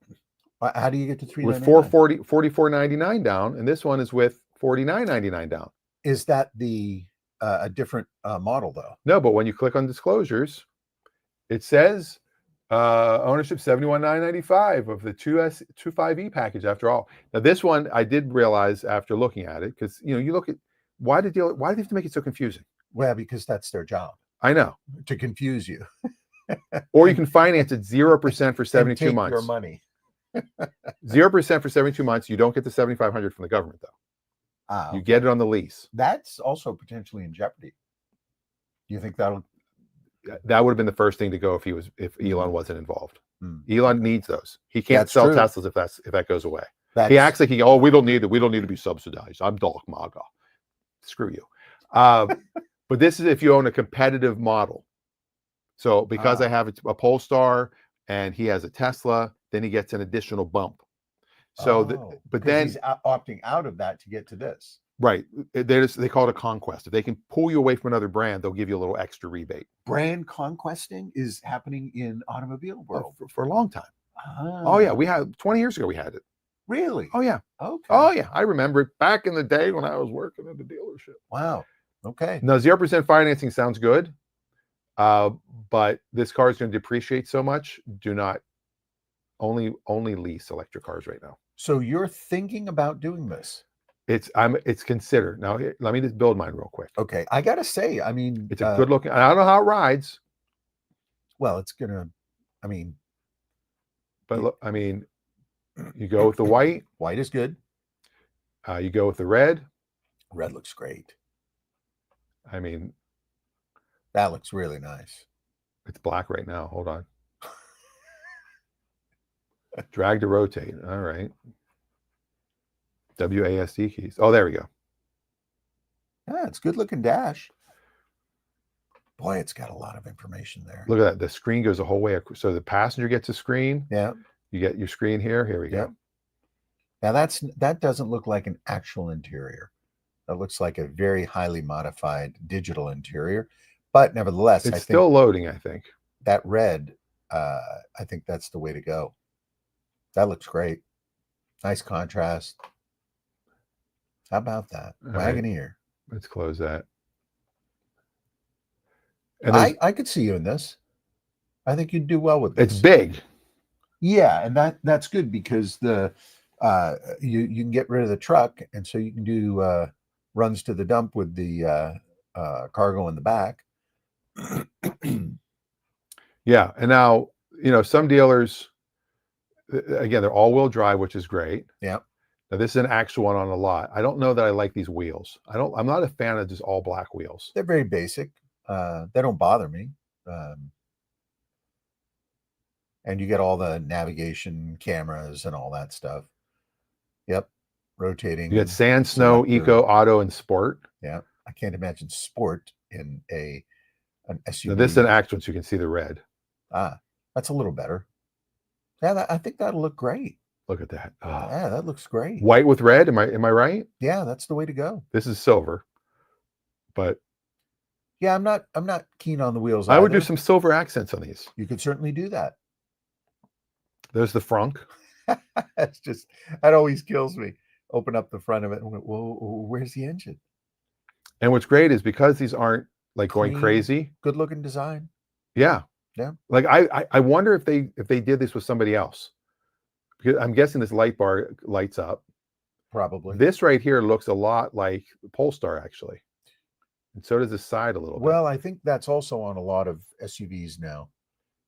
How do you get to $399? With $44.99 down, and this one is with $49.99 down. Is that a different model though? No, but when you click on disclosures, it says ownership $71,995 of the 25E package. After all, now this one I did realize after looking at it, because you look at why do they have to make it so confusing? Well, because that's their job. I know, to confuse you. Or you can finance it 0% for 72 months. Your money. 0% for 72 months. You don't get the $7,500 from the government though. Okay. You get it on the lease. That's also potentially in jeopardy. Do you think that would have been the first thing to go if Elon wasn't involved? Mm. Elon needs those. He can't sell Teslas if that goes away. He acts like we don't need it. We don't need to be subsidized. I'm Dark Maga. Screw you. But this is if you own a competitive model. So because I have a Polestar and he has a Tesla, then he gets an additional bump. So, but then he's opting out of that to get to this. Right. They call it a conquest. If they can pull you away from another brand, they'll give you a little extra rebate. Brand conquesting is happening in automobile world for a long time. Oh yeah, we had 20 years ago. We had it. Really? Oh yeah. Okay. Oh yeah, I remember it back in the day when I was working at the dealership. Wow. Okay. Now 0% financing sounds good, but this car is going to depreciate so much. Do not only lease electric cars right now. So you're thinking about doing this? It's considered. Now let me just build mine real quick. Okay, I gotta say, I mean, it's a good looking. I don't know how it rides. Well, it's gonna. I mean, but look, I mean, you go with the white. White is good. You go with the red. Red looks great. I mean, that looks really nice. It's black right now. Hold on. Drag to rotate. All right. WASD keys. Oh, there we go. Yeah, it's good looking dash. Boy, it's got a lot of information there. Look at that. The screen goes the whole way. So the passenger gets a screen. Yeah. You get your screen here. Here we go. Now that doesn't look like an actual interior. That looks like a very highly modified digital interior. But nevertheless, it's still loading, I think. That red, I think that's the way to go. That looks great. Nice contrast. How about that? Wagoneer. Right. Let's close that. And I could see you in this. I think you'd do well with this. It's big. Yeah, and that's good because you can get rid of the truck, and so you can do runs to the dump with the cargo in the back. Yeah, and now some dealers, again, they're all-wheel drive, which is great. Yeah. Now this is an actual one on a lot. I don't know that I like these wheels. I'm not a fan of just all black wheels. They're very basic. They don't bother me. And you get all the navigation cameras and all that stuff. Yep. Rotating. You get sand, snow, eco, auto, and sport. Yeah. I can't imagine sport in an SUV. Now this is an actual, so you can see the red. That's a little better. Yeah, I think that'll look great. Look at that. Oh. Yeah, that looks great. White with red. Am I right? Yeah, that's the way to go. This is silver, but yeah, I'm not keen on the wheels. I would do either. some silver accents on these. You could certainly do that. There's the frunk. That's just, that always kills me. Open up the front of it and went, whoa, where's the engine? And what's great is because these aren't like Clean, going crazy. good looking design. Yeah. Yeah. Like I wonder if they did this with somebody else. Because I'm guessing this light bar lights up. Probably. This right here looks a lot like Polestar actually. And so does the side a little bit. Well, I think that's also on a lot of SUVs now.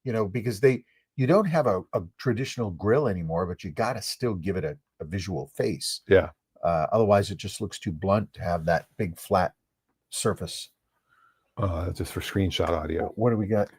You know, because you don't have a traditional grille anymore, but you got to still give it a visual face. Yeah. Otherwise, it just looks too blunt to have that big flat surface. That's just for screenshot audio. What do we got?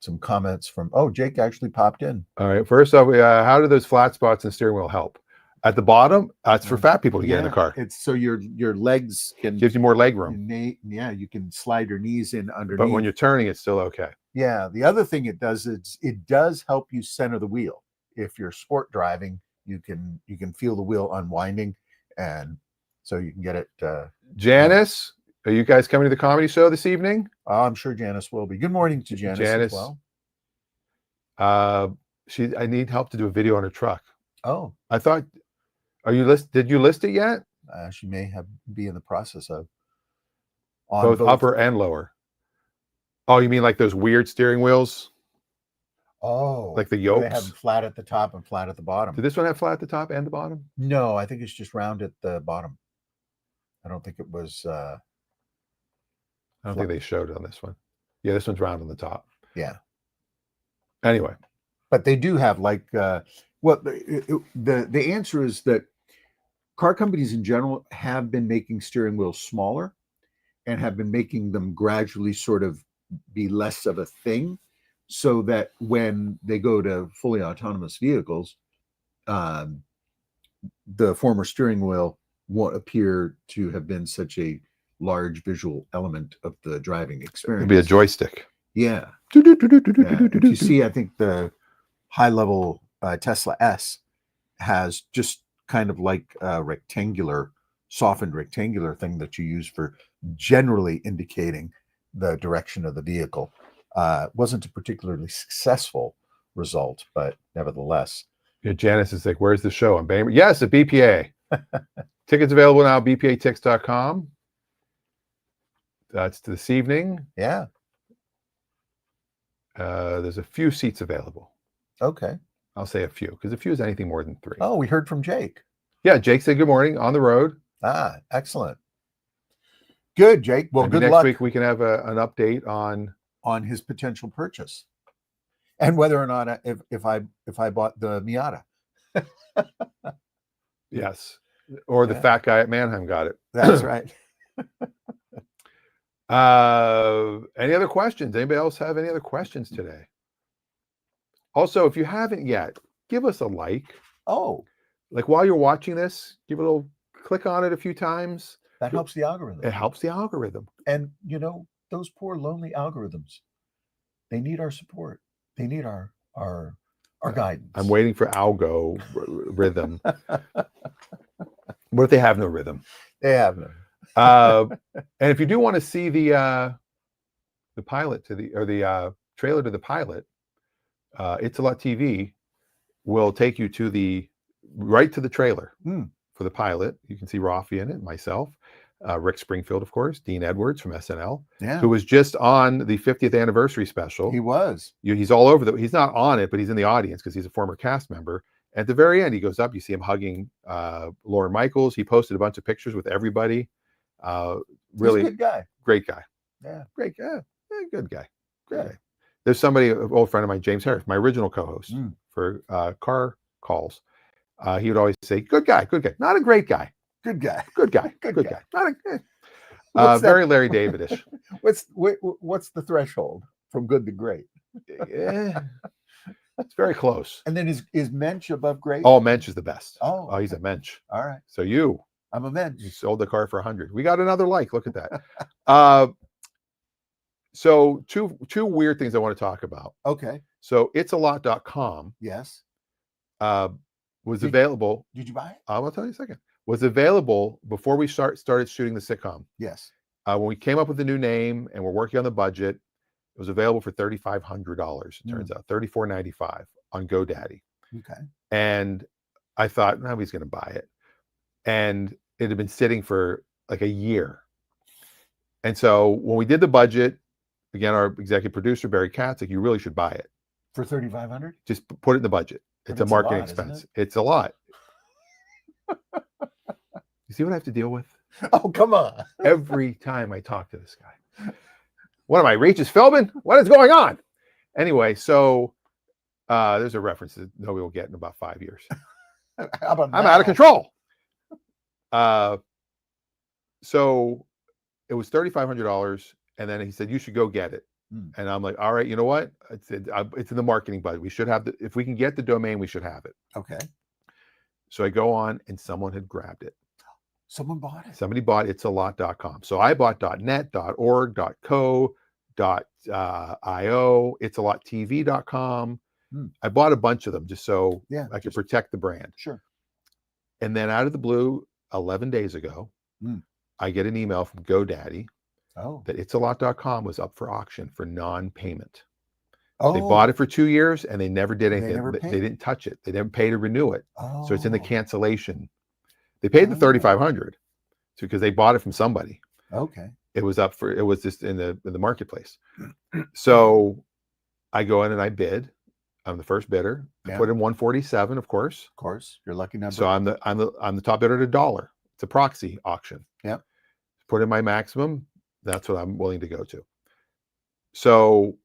Some comments from, Jake actually popped in. All right. First off, how do those flat spots in the steering wheel help? At the bottom, that's for fat people to get in the car. It's so your legs gives you more leg room. You can slide your knees in underneath. But when you're turning, it's still okay. Yeah. The other thing it does is it does help you center the wheel. If you're sport driving, you can feel the wheel unwinding, and so you can get it. Janice, are you guys coming to the comedy show this evening? I'm sure Janice will be. Good morning to Janice as well. I need help to do a video on her truck. Oh, I thought, did you list it yet? She may be in the process of. Both upper and lower. Oh, you mean like those weird steering wheels? Oh, like the yokes? They have them flat at the top and flat at the bottom. Did this one have flat at the top and the bottom? No, I think it's just round at the bottom. I don't think it was. I don't think they showed it on this one. Yeah, this one's round on the top. Yeah. Anyway, but they do have like the answer is that car companies in general have been making steering wheels smaller and have been making them gradually sort of be less of a thing, so that when they go to fully autonomous vehicles, the former steering wheel won't appear to have been such a large visual element of the driving experience. It'd be a joystick. Yeah. If you see, I think the high level Tesla S has just kind of like a softened rectangular thing that you use for generally indicating the direction of the vehicle. Wasn't a particularly successful result, but nevertheless. Yeah, Janice is like, where's the show? I'm Bamer. Yes, at BPA. Tickets available now, bpatix.com. That's this evening. Yeah. There's a few seats available. Okay. I'll say a few, because a few is anything more than 3. Oh, we heard from Jake. Yeah, Jake said good morning on the road. Excellent. Good, Jake. Well, maybe good luck. Next week we can have an update on his potential purchase, and whether or not if I bought the Miata. Yes, or the fat guy at Mannheim got it. That's right. Any other questions? Anybody else have any other questions today? Also, if you haven't yet, give us a like. Oh, like while you're watching this, give a little click on it a few times. That helps the algorithm. It helps the algorithm. And those poor lonely algorithms, they need our support. They need our guidance. I'm waiting for algo rhythm. What if they have no rhythm? They have no. And if you do want to see the pilot the trailer to the pilot, It's a Lot TV will take you to right to the trailer for the pilot. You can see Raffi in it, myself, Rick Springfield, of course, Dean Edwards from SNL, who was just on the 50th anniversary special. He was. He's all over he's not on it, but he's in the audience because he's a former cast member. At the very end, he goes up. You see him hugging Lorne Michaels. He posted a bunch of pictures with everybody. Really he's a good guy. Great guy. Yeah. Great guy. Yeah, good guy. Great guy. There's somebody, an old friend of mine, James Harris, my original co-host for Car Calls. He would always say, good guy, good guy. Not a great guy. Good guy. Good guy. Good guy. Not a, very Larry David-ish. What's the threshold from good to great? Yeah. It's very close. And then is mensch above great? Oh, mensch is the best. Oh, he's a mensch. All right. So I'm a mensch. You sold the car for 100. We got another like. Look at that. So two weird things I want to talk about. Okay. So it'salot.com Yes. Was Did- available. Did you buy it? I will tell you in a second. Was available before we started shooting the sitcom. Yes. When we came up with the new name and we're working on the budget, it was available for $3,500. It turns out $34.95 on GoDaddy. Okay. And I thought nobody's going to buy it, and it had been sitting for like a year. And so when we did the budget, again, our executive producer Barry Katz, like, you really should buy it For $3,500. Just put it in the budget. It's a marketing expense. It's a lot. You see what I have to deal with? Oh, come on. Every time I talk to this guy. What am I, Regis Philbin? What is going on? Anyway, so there's a reference that nobody will get in about 5 years. How about I'm out of control. So it was $3,500, and then he said, you should go get it. And I'm like, all right, you know what? It's in the marketing budget. We should have if we can get the domain, we should have it. Okay. So I go on, and someone had grabbed it. Someone bought it. Somebody bought it'salot.com. So I bought .net, .org, .co, .io, it'salottv.com. I bought a bunch of them just so I could protect the brand. Sure. And then out of the blue, 11 days ago, I get an email from GoDaddy that it'salot.com was up for auction for non-payment. They bought it for 2 years and they never did anything. They didn't touch it. They didn't pay to renew it. So it's in the cancellation. They paid the $3,500 because they bought it from somebody. Okay. It was just in the marketplace. So I go in and I bid. I'm the first bidder. I put in 147, of course. Of course. You're lucky number. So I'm the top bidder at $1. It's a proxy auction. Yeah. Put in my maximum. That's what I'm willing to go to. So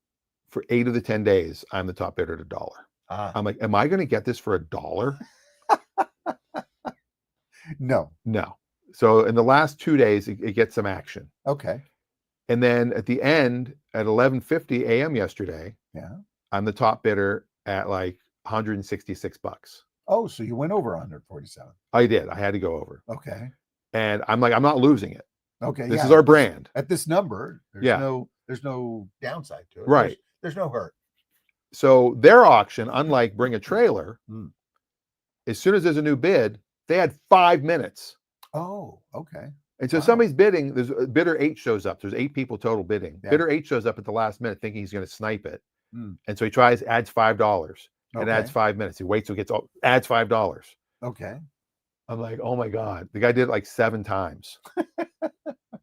for 8 of the 10 days, I'm the top bidder at $1. I'm like, am I going to get this for $1? No. So in the last 2 days, it gets some action. Okay. And then at the end, at 11:50 a.m. yesterday, I'm the top bidder at like $166. Oh, so you went over 147. I did. I had to go over. Okay. And I'm like, I'm not losing it. Okay. This is our brand. At this number, there's no downside to it. Right. There's no hurt. So their auction, unlike Bring a Trailer, as soon as there's a new bid, they had 5 minutes. Oh, okay. And so somebody's bidding. There's bidder 8 shows up. There's 8 people total bidding. Bidder 8 shows up at the last minute thinking he's going to snipe it. And so he adds $5 and adds 5 minutes. He waits till it adds $5. Okay. I'm like, oh my God. The guy did it like 7 times.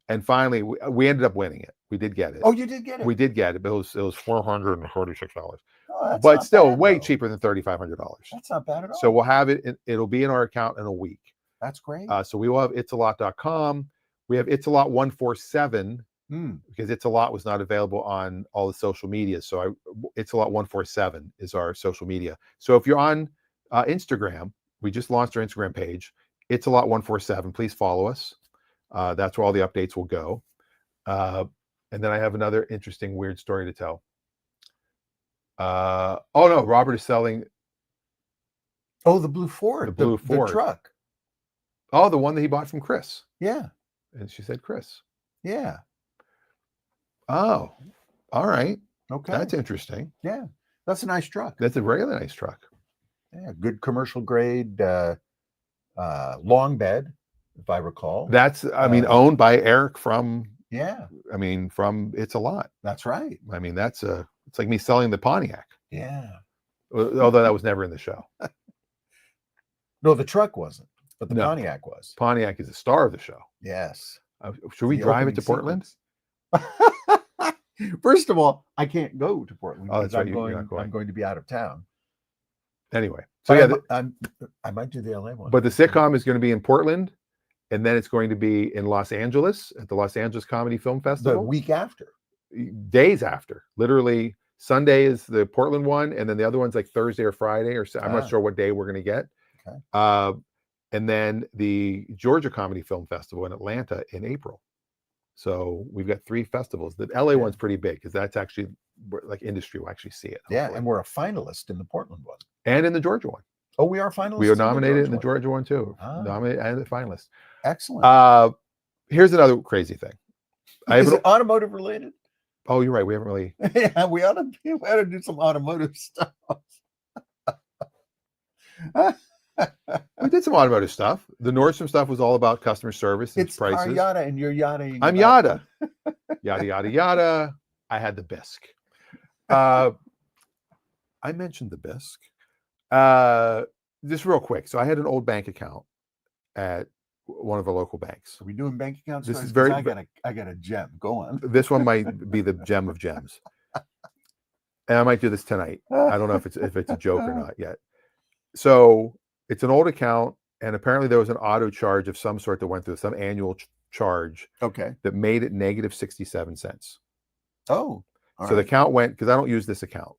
And finally, we ended up winning it. We did get it. Oh, you did get it? We did get it, but it was $446. Oh, but still bad, way cheaper than $3,500. That's not bad at all. So we'll have it. It'll be in our account in a week. That's great. So we will have it'salot.com. We have it'salot 147 because it'salot was not available on all the social media. So it'salot 147 is our social media. So if you're on Instagram, we just launched our Instagram page, it'salot 147. Please follow us. That's where all the updates will go. And then I have another interesting, weird story to tell. Oh no, Robert is selling. Oh, the blue Ford. The blue Ford truck. Oh, the one that he bought from Chris. Yeah. And she said, Chris. Yeah. Oh, all right. Okay. That's interesting. Yeah. That's a nice truck. That's a really nice truck. Yeah. Good commercial grade, long bed, if I recall. That's, owned by Eric from, from It'salot. That's right. It's like me selling the Pontiac. Yeah. Although that was never in the show. No, the truck wasn't, but the Pontiac was. Pontiac is the star of the show. Yes. Should we drive it to Portland? First of all, I can't go to Portland. Oh, that's right. I'm going to be out of town. Anyway, so I might do the LA one. But the sitcom is going to be in Portland, and then it's going to be in Los Angeles at the Los Angeles Comedy Film Festival. The week after. Days after. Literally, Sunday is the Portland one, and then the other one's like Thursday or Friday, or I'm not sure what day we're going to get. Okay. And then the Georgia Comedy Film Festival in Atlanta in April. So we've got 3 festivals. The LA one's pretty big because that's actually like industry will actually see it. Yeah, and we're a finalist in the Portland one. And in the Georgia one. Oh, we are finalists? We are nominated in the Georgia one too. Nominated and the finalist. Excellent. Here's another crazy thing. Is it automotive related? Oh, you're right. We haven't really. Yeah, we ought to do some automotive stuff. We did some automotive stuff. The Nordstrom stuff was all about customer service and It's prices. CarYada, and you're yadaing. I'm about Yada. Yada, yada, yada. I had the bisque. I mentioned the bisque. Just real quick. So I had an old bank account at one of the local banks. Are we doing bank account This stories? is very. I got a gem. Go on. This one might be the gem of gems, and I might do this tonight. I don't know if it's a joke or not yet. So it's an old account, and apparently there was an auto charge of some sort that went through, some annual charge. Okay. That made it negative 67 cents. Oh. So the account went, because I don't use this account,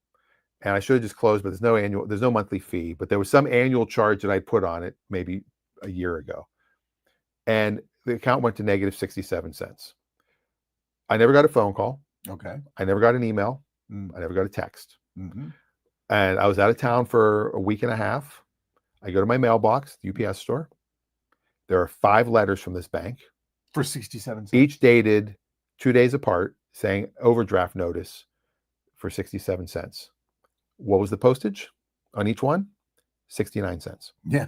and I should have just closed, but there's no monthly fee, but there was some annual charge that I put on it maybe a year ago. And the account went to negative 67 cents. I never got a phone call. Okay. I never got an email. I never got a text. Mm-hmm. And I was out of town for a week and a half. I go to my mailbox, the UPS store. There are 5 letters from this bank. For 67 cents. Each dated 2 days apart, saying overdraft notice for 67 cents. What was the postage on each one? 69 cents. Yeah.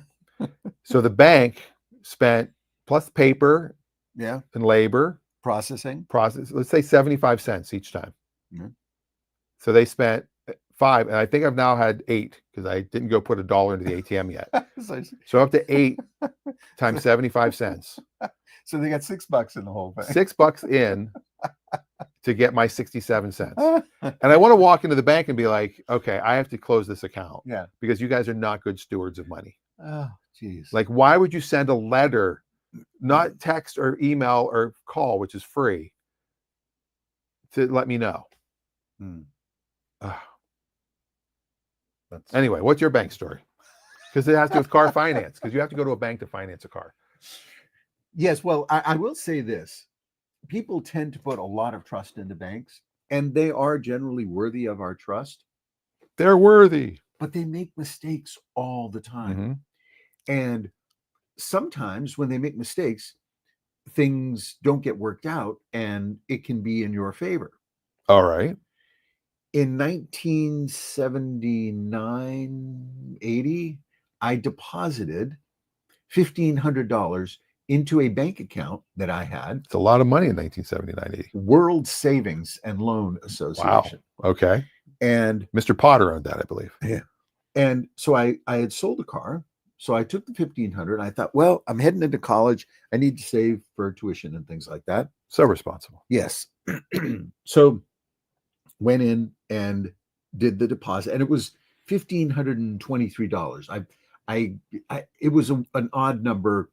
So the bank spent, plus paper Yeah. and labor, Processing. let's say 75 cents each time. Mm-hmm. So they spent 5, and I think I've now had 8 because I didn't go put $1 into the ATM yet. So up to 8 times 75 cents. So they got $6 in the whole thing. $6 in to get my 67 cents. And I want to walk into the bank and be like, okay, I have to close this account. Yeah. Because you guys are not good stewards of money. Oh, geez. Like, why would you send a letter, not text or email or call, which is free, to let me know? Anyway, what's your bank story? Because it has to do with car finance, because you have to go to a bank to finance a car. Yes, well, I will say this. People tend to put a lot of trust into banks, and they are generally worthy of our trust. They're worthy. But they make mistakes all the time. Mm-hmm. And sometimes when they make mistakes, things don't get worked out, and it can be in your favor. All right. In 1979, 80, I deposited $1,500 into a bank account that I had. It's a lot of money in 1979, 80. World Savings and Loan Association. Wow. Okay. And Mr. Potter owned that, I believe. Yeah. And so I had sold a car. So I took the $1,500. I thought, well, I'm heading into college. I need to save for tuition and things like that. So responsible. Yes. So went in and did the deposit, and it was $1,523. It was an odd number,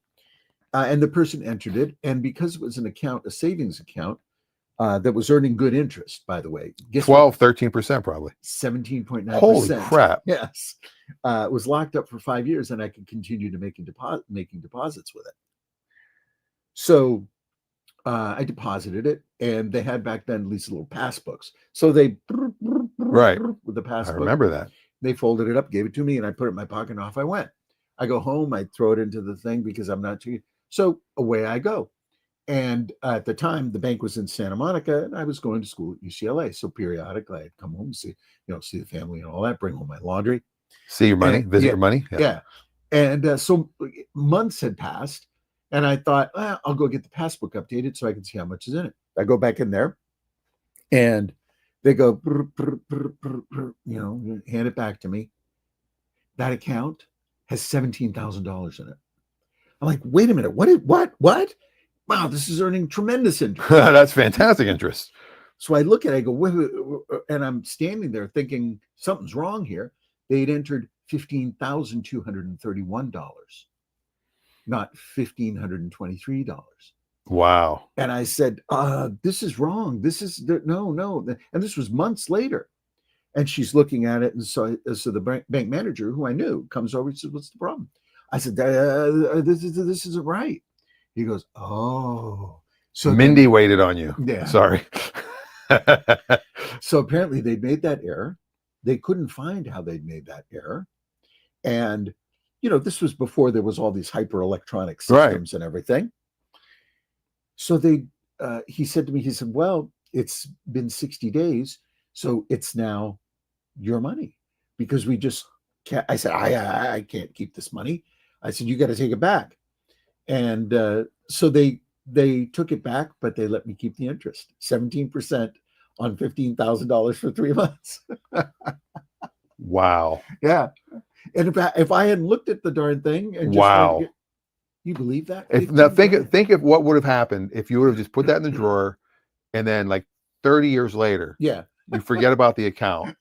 and the person entered it, and because it was an account, a savings account that was earning good interest, by the way, 13% probably. 17.9%. Holy crap! Yes, it was locked up for 5 years, and I could continue to making deposits with it. So I deposited it, and they had back then these little passbooks. So they right with the passbook. I remember that. They folded it up, gave it to me, and I put it in my pocket, and off I went. I go home, I throw it into the thing because I'm not too. So away I go. And at the time, the bank was in Santa Monica, and I was going to school at UCLA. So periodically, I'd come home, see the family and all that, bring home my laundry, see your money, visit your money. Yeah. And so months had passed. And I thought, I'll go get the passbook updated so I can see how much is in it. I go back in there, and they go, hand it back to me. That account has $17,000 in it. I'm like, wait a minute, what? Wow, this is earning tremendous interest. That's fantastic interest. So I look at it, I go, wait, and I'm standing there thinking something's wrong here. They'd entered $15,231. Not $1,523. Wow. And I said, this is wrong. This is no. And this was months later. And she's looking at it. And so the bank manager, who I knew, comes over and says, what's the problem? I said, this isn't right. He goes, oh. So Mindy waited on you. Yeah. Sorry. So apparently they made that error. They couldn't find how they'd made that error. And this was before there was all these hyper electronic systems and everything. So he said to me, he said, well, it's been 60 days, so it's now your money because we just can't. I said, I can't keep this money. I said, you got to take it back. And so they took it back, but they let me keep the interest, 17% on $15,000 for 3 months. Wow. Yeah. And if I hadn't looked at the darn thing and just wow. you believe that? Now think of what would have happened if you would have just put that in the drawer, and then like 30 years later, yeah, you forget about the account.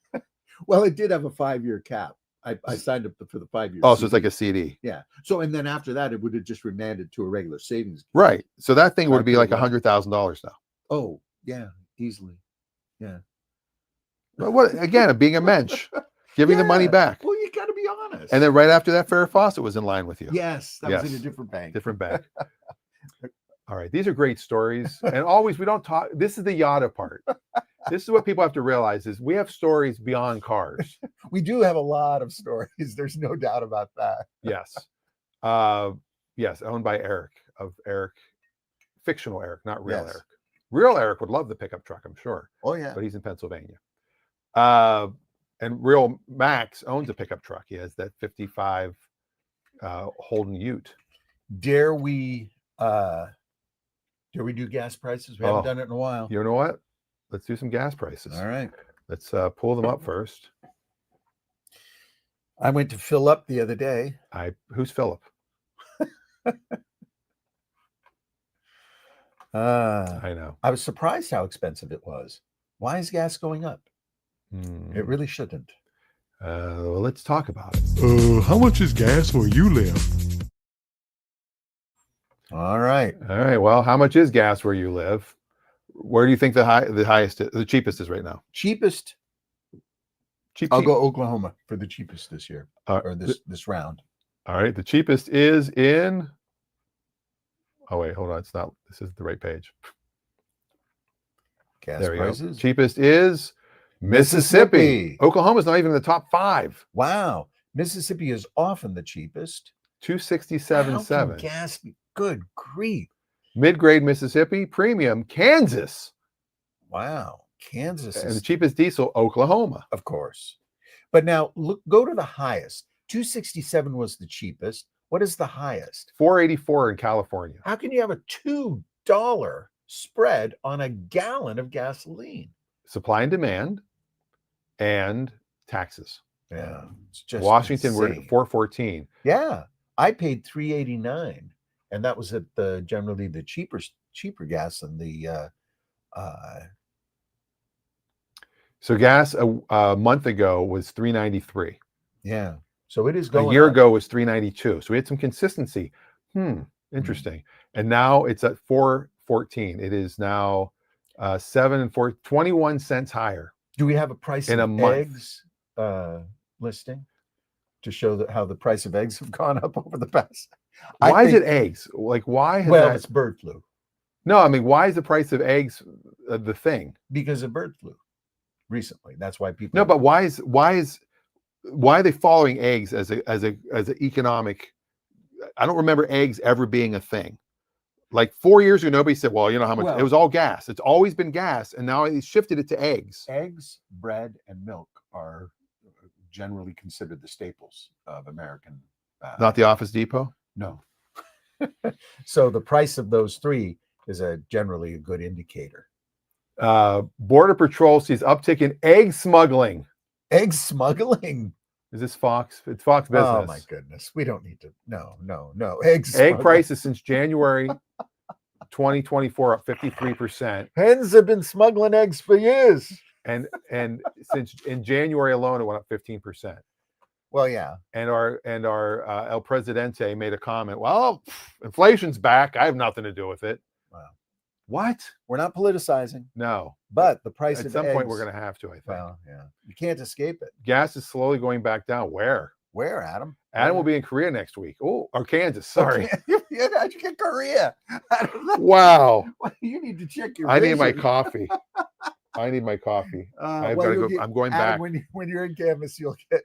Well, it did have a 5-year cap. I signed up for the 5 years. Oh, so it's like a CD. Yeah. So and then after that, it would have just remanded to a regular savings account. Right. So that thing would be like $100,000 now. Oh yeah, easily. Yeah. But what again? Being a mensch, giving the money back. Well, you got to be honest. And then right after that, Farrah Fawcett was in line with you. Yes, that was in a different bank. Different bank. All right, these are great stories, and always we don't talk. This is the yada part. This is what people have to realize: is we have stories beyond cars. We do have a lot of stories. There's no doubt about that. Yes, yes, owned by Eric, fictional Eric, not real Eric. Real Eric would love the pickup truck, I'm sure. Oh yeah, but he's in Pennsylvania. And real Max owns a pickup truck. He has that 55 Holden Ute. Dare we do gas prices? We haven't done it in a while. You know what? Let's do some gas prices. All right. Let's pull them up first. I went to fill up the other day. Who's Philip? I know. I was surprised how expensive it was. Why is gas going up? It really shouldn't. Well, let's talk about it. How much is gas where you live? All right. Well, how much is gas where you live? Where do you think the cheapest is right now? Cheapest. I'll go Oklahoma for the cheapest this year or this round. All right. The cheapest is in. Oh wait, hold on. It's not. This isn't the right page. Gas prices. Cheapest is Mississippi. Oklahoma's not even in the top 5. Wow. Mississippi is often the cheapest. $267.7. Gas. Good grief. Mid-grade Mississippi. Premium Kansas. Wow. Kansas is and the cheapest diesel, Oklahoma. Of course. But now go to the highest. 267 was the cheapest. What is the highest? $4.84 in California. How can you have a $2 spread on a gallon of gasoline? Supply and demand and taxes. Yeah. It's just Washington, insane. we're at $4.14. Yeah. I paid $3.89. And that was at generally the cheaper gas than the So gas a month ago was $3.93. Yeah. So it is going a year up. ago was $3.92. So we had some consistency. Interesting. And now it's at $4.14. It is now 21 cents higher. Do we have a price in of a month. Eggs listing to show how the price of eggs have gone up over the past? Why is it eggs? Like why? It's bird flu. No, I mean, why is the price of eggs the thing? Because of bird flu recently. That's why people. No, but why are they following eggs as an economic? I don't remember eggs ever being a thing. Like 4 years ago, nobody said, "Well, you know how much." It was all gas. It's always been gas, and now they shifted it to eggs. Eggs, bread, and milk are generally considered the staples of American. Not the Office Depot. No. So the price of those three is generally a good indicator. Border Patrol sees uptick in egg smuggling. Egg smuggling? Is this Fox? It's Fox Business. Oh my goodness. We don't need to. No. Egg prices since January 2024 up 53%. Hens have been smuggling eggs for years. And since in January alone, it went up 15%. Well, yeah. And our El Presidente made a comment. Well, inflation's back. I have nothing to do with it. Wow. What? We're not politicizing. No. But the price of eggs. At some point, we're going to have to, I think. Well, yeah. You can't escape it. Gas is slowly going back down. Where? Where, Adam? Adam will be in Korea next week. Oh, or Kansas. Sorry. How'd you get Korea? Wow. You need to check your I need my coffee. I need my coffee. I'm going back. When you're in Kansas, you'll get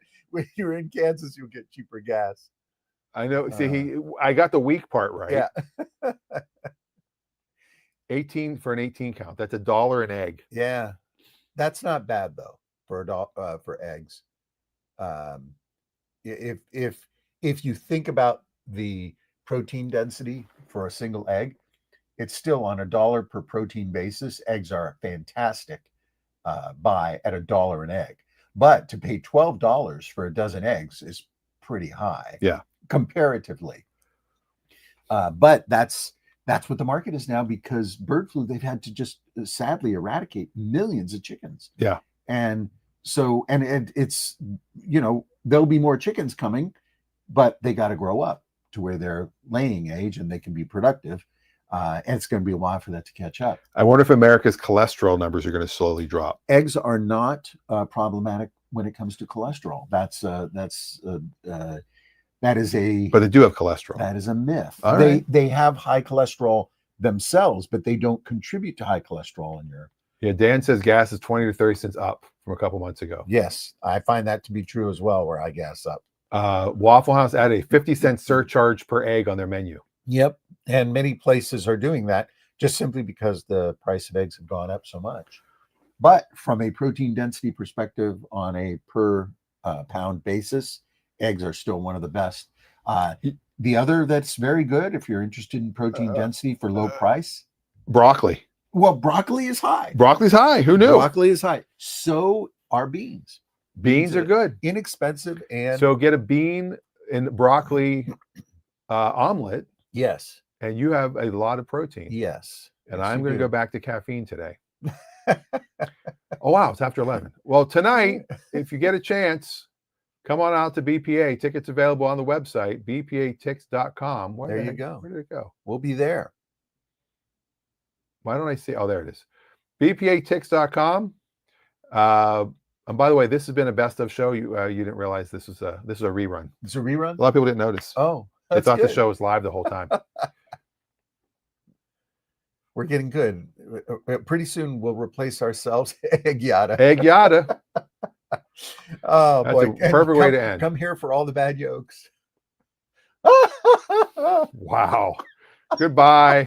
cheaper gas. I know. See, I got the weak part right. Yeah. 18 for an 18 count. That's $1 an egg. Yeah, that's not bad though for for eggs. If you think about the protein density for a single egg, it's still on $1 per protein basis. Eggs are a fantastic buy at $1 an egg, but to pay $12 for a dozen eggs is pretty high. Yeah, comparatively. But that's what the market is now, because bird flu, they've had to just sadly eradicate millions of chickens. Yeah. And so, and it's, there'll be more chickens coming, but they got to grow up to where they're laying age and they can be productive. And it's going to be a while for that to catch up. I wonder if America's cholesterol numbers are going to slowly drop. Eggs are not problematic when it comes to cholesterol. That is a, But they do have cholesterol. that is a myth. All right. They have high cholesterol themselves, but they don't contribute to high cholesterol in your. Yeah, Dan says gas is 20 to 30 cents up from a couple months ago. Yes, I find that to be true as well, where I gas up. Waffle House added a 50-cent surcharge per egg on their menu. Yep. And many places are doing that just simply because the price of eggs have gone up so much. But from a protein density perspective, on a per pound basis, eggs are still one of the best. The other that's very good, if you're interested in protein density for low price, Broccoli. well, broccoli is high. Broccoli's high. Who knew? Broccoli is high. So are beans. Beans are good. Inexpensive and So get a bean and broccoli omelet, yes, and you have a lot of protein. yes. And Yes, I'm you going to do. go back to caffeine today. Oh, wow. It's after 11. Well, tonight, if you get a chance, come on out to BPA. Tickets available on the website, bpatix.com. There you go. Where did it go? We'll be there. Why don't I see? Oh, there it is. bpatix.com. And by the way, this has been a best of show. You didn't realize this is a rerun. It's a rerun. A lot of people didn't notice. Oh, They that's thought the good. show was live the whole time. We're getting good. Pretty soon we'll replace ourselves. CarYada. Egg yada. Oh That's boy! a And perfect way to end. Come here for all the bad jokes. Wow. Goodbye.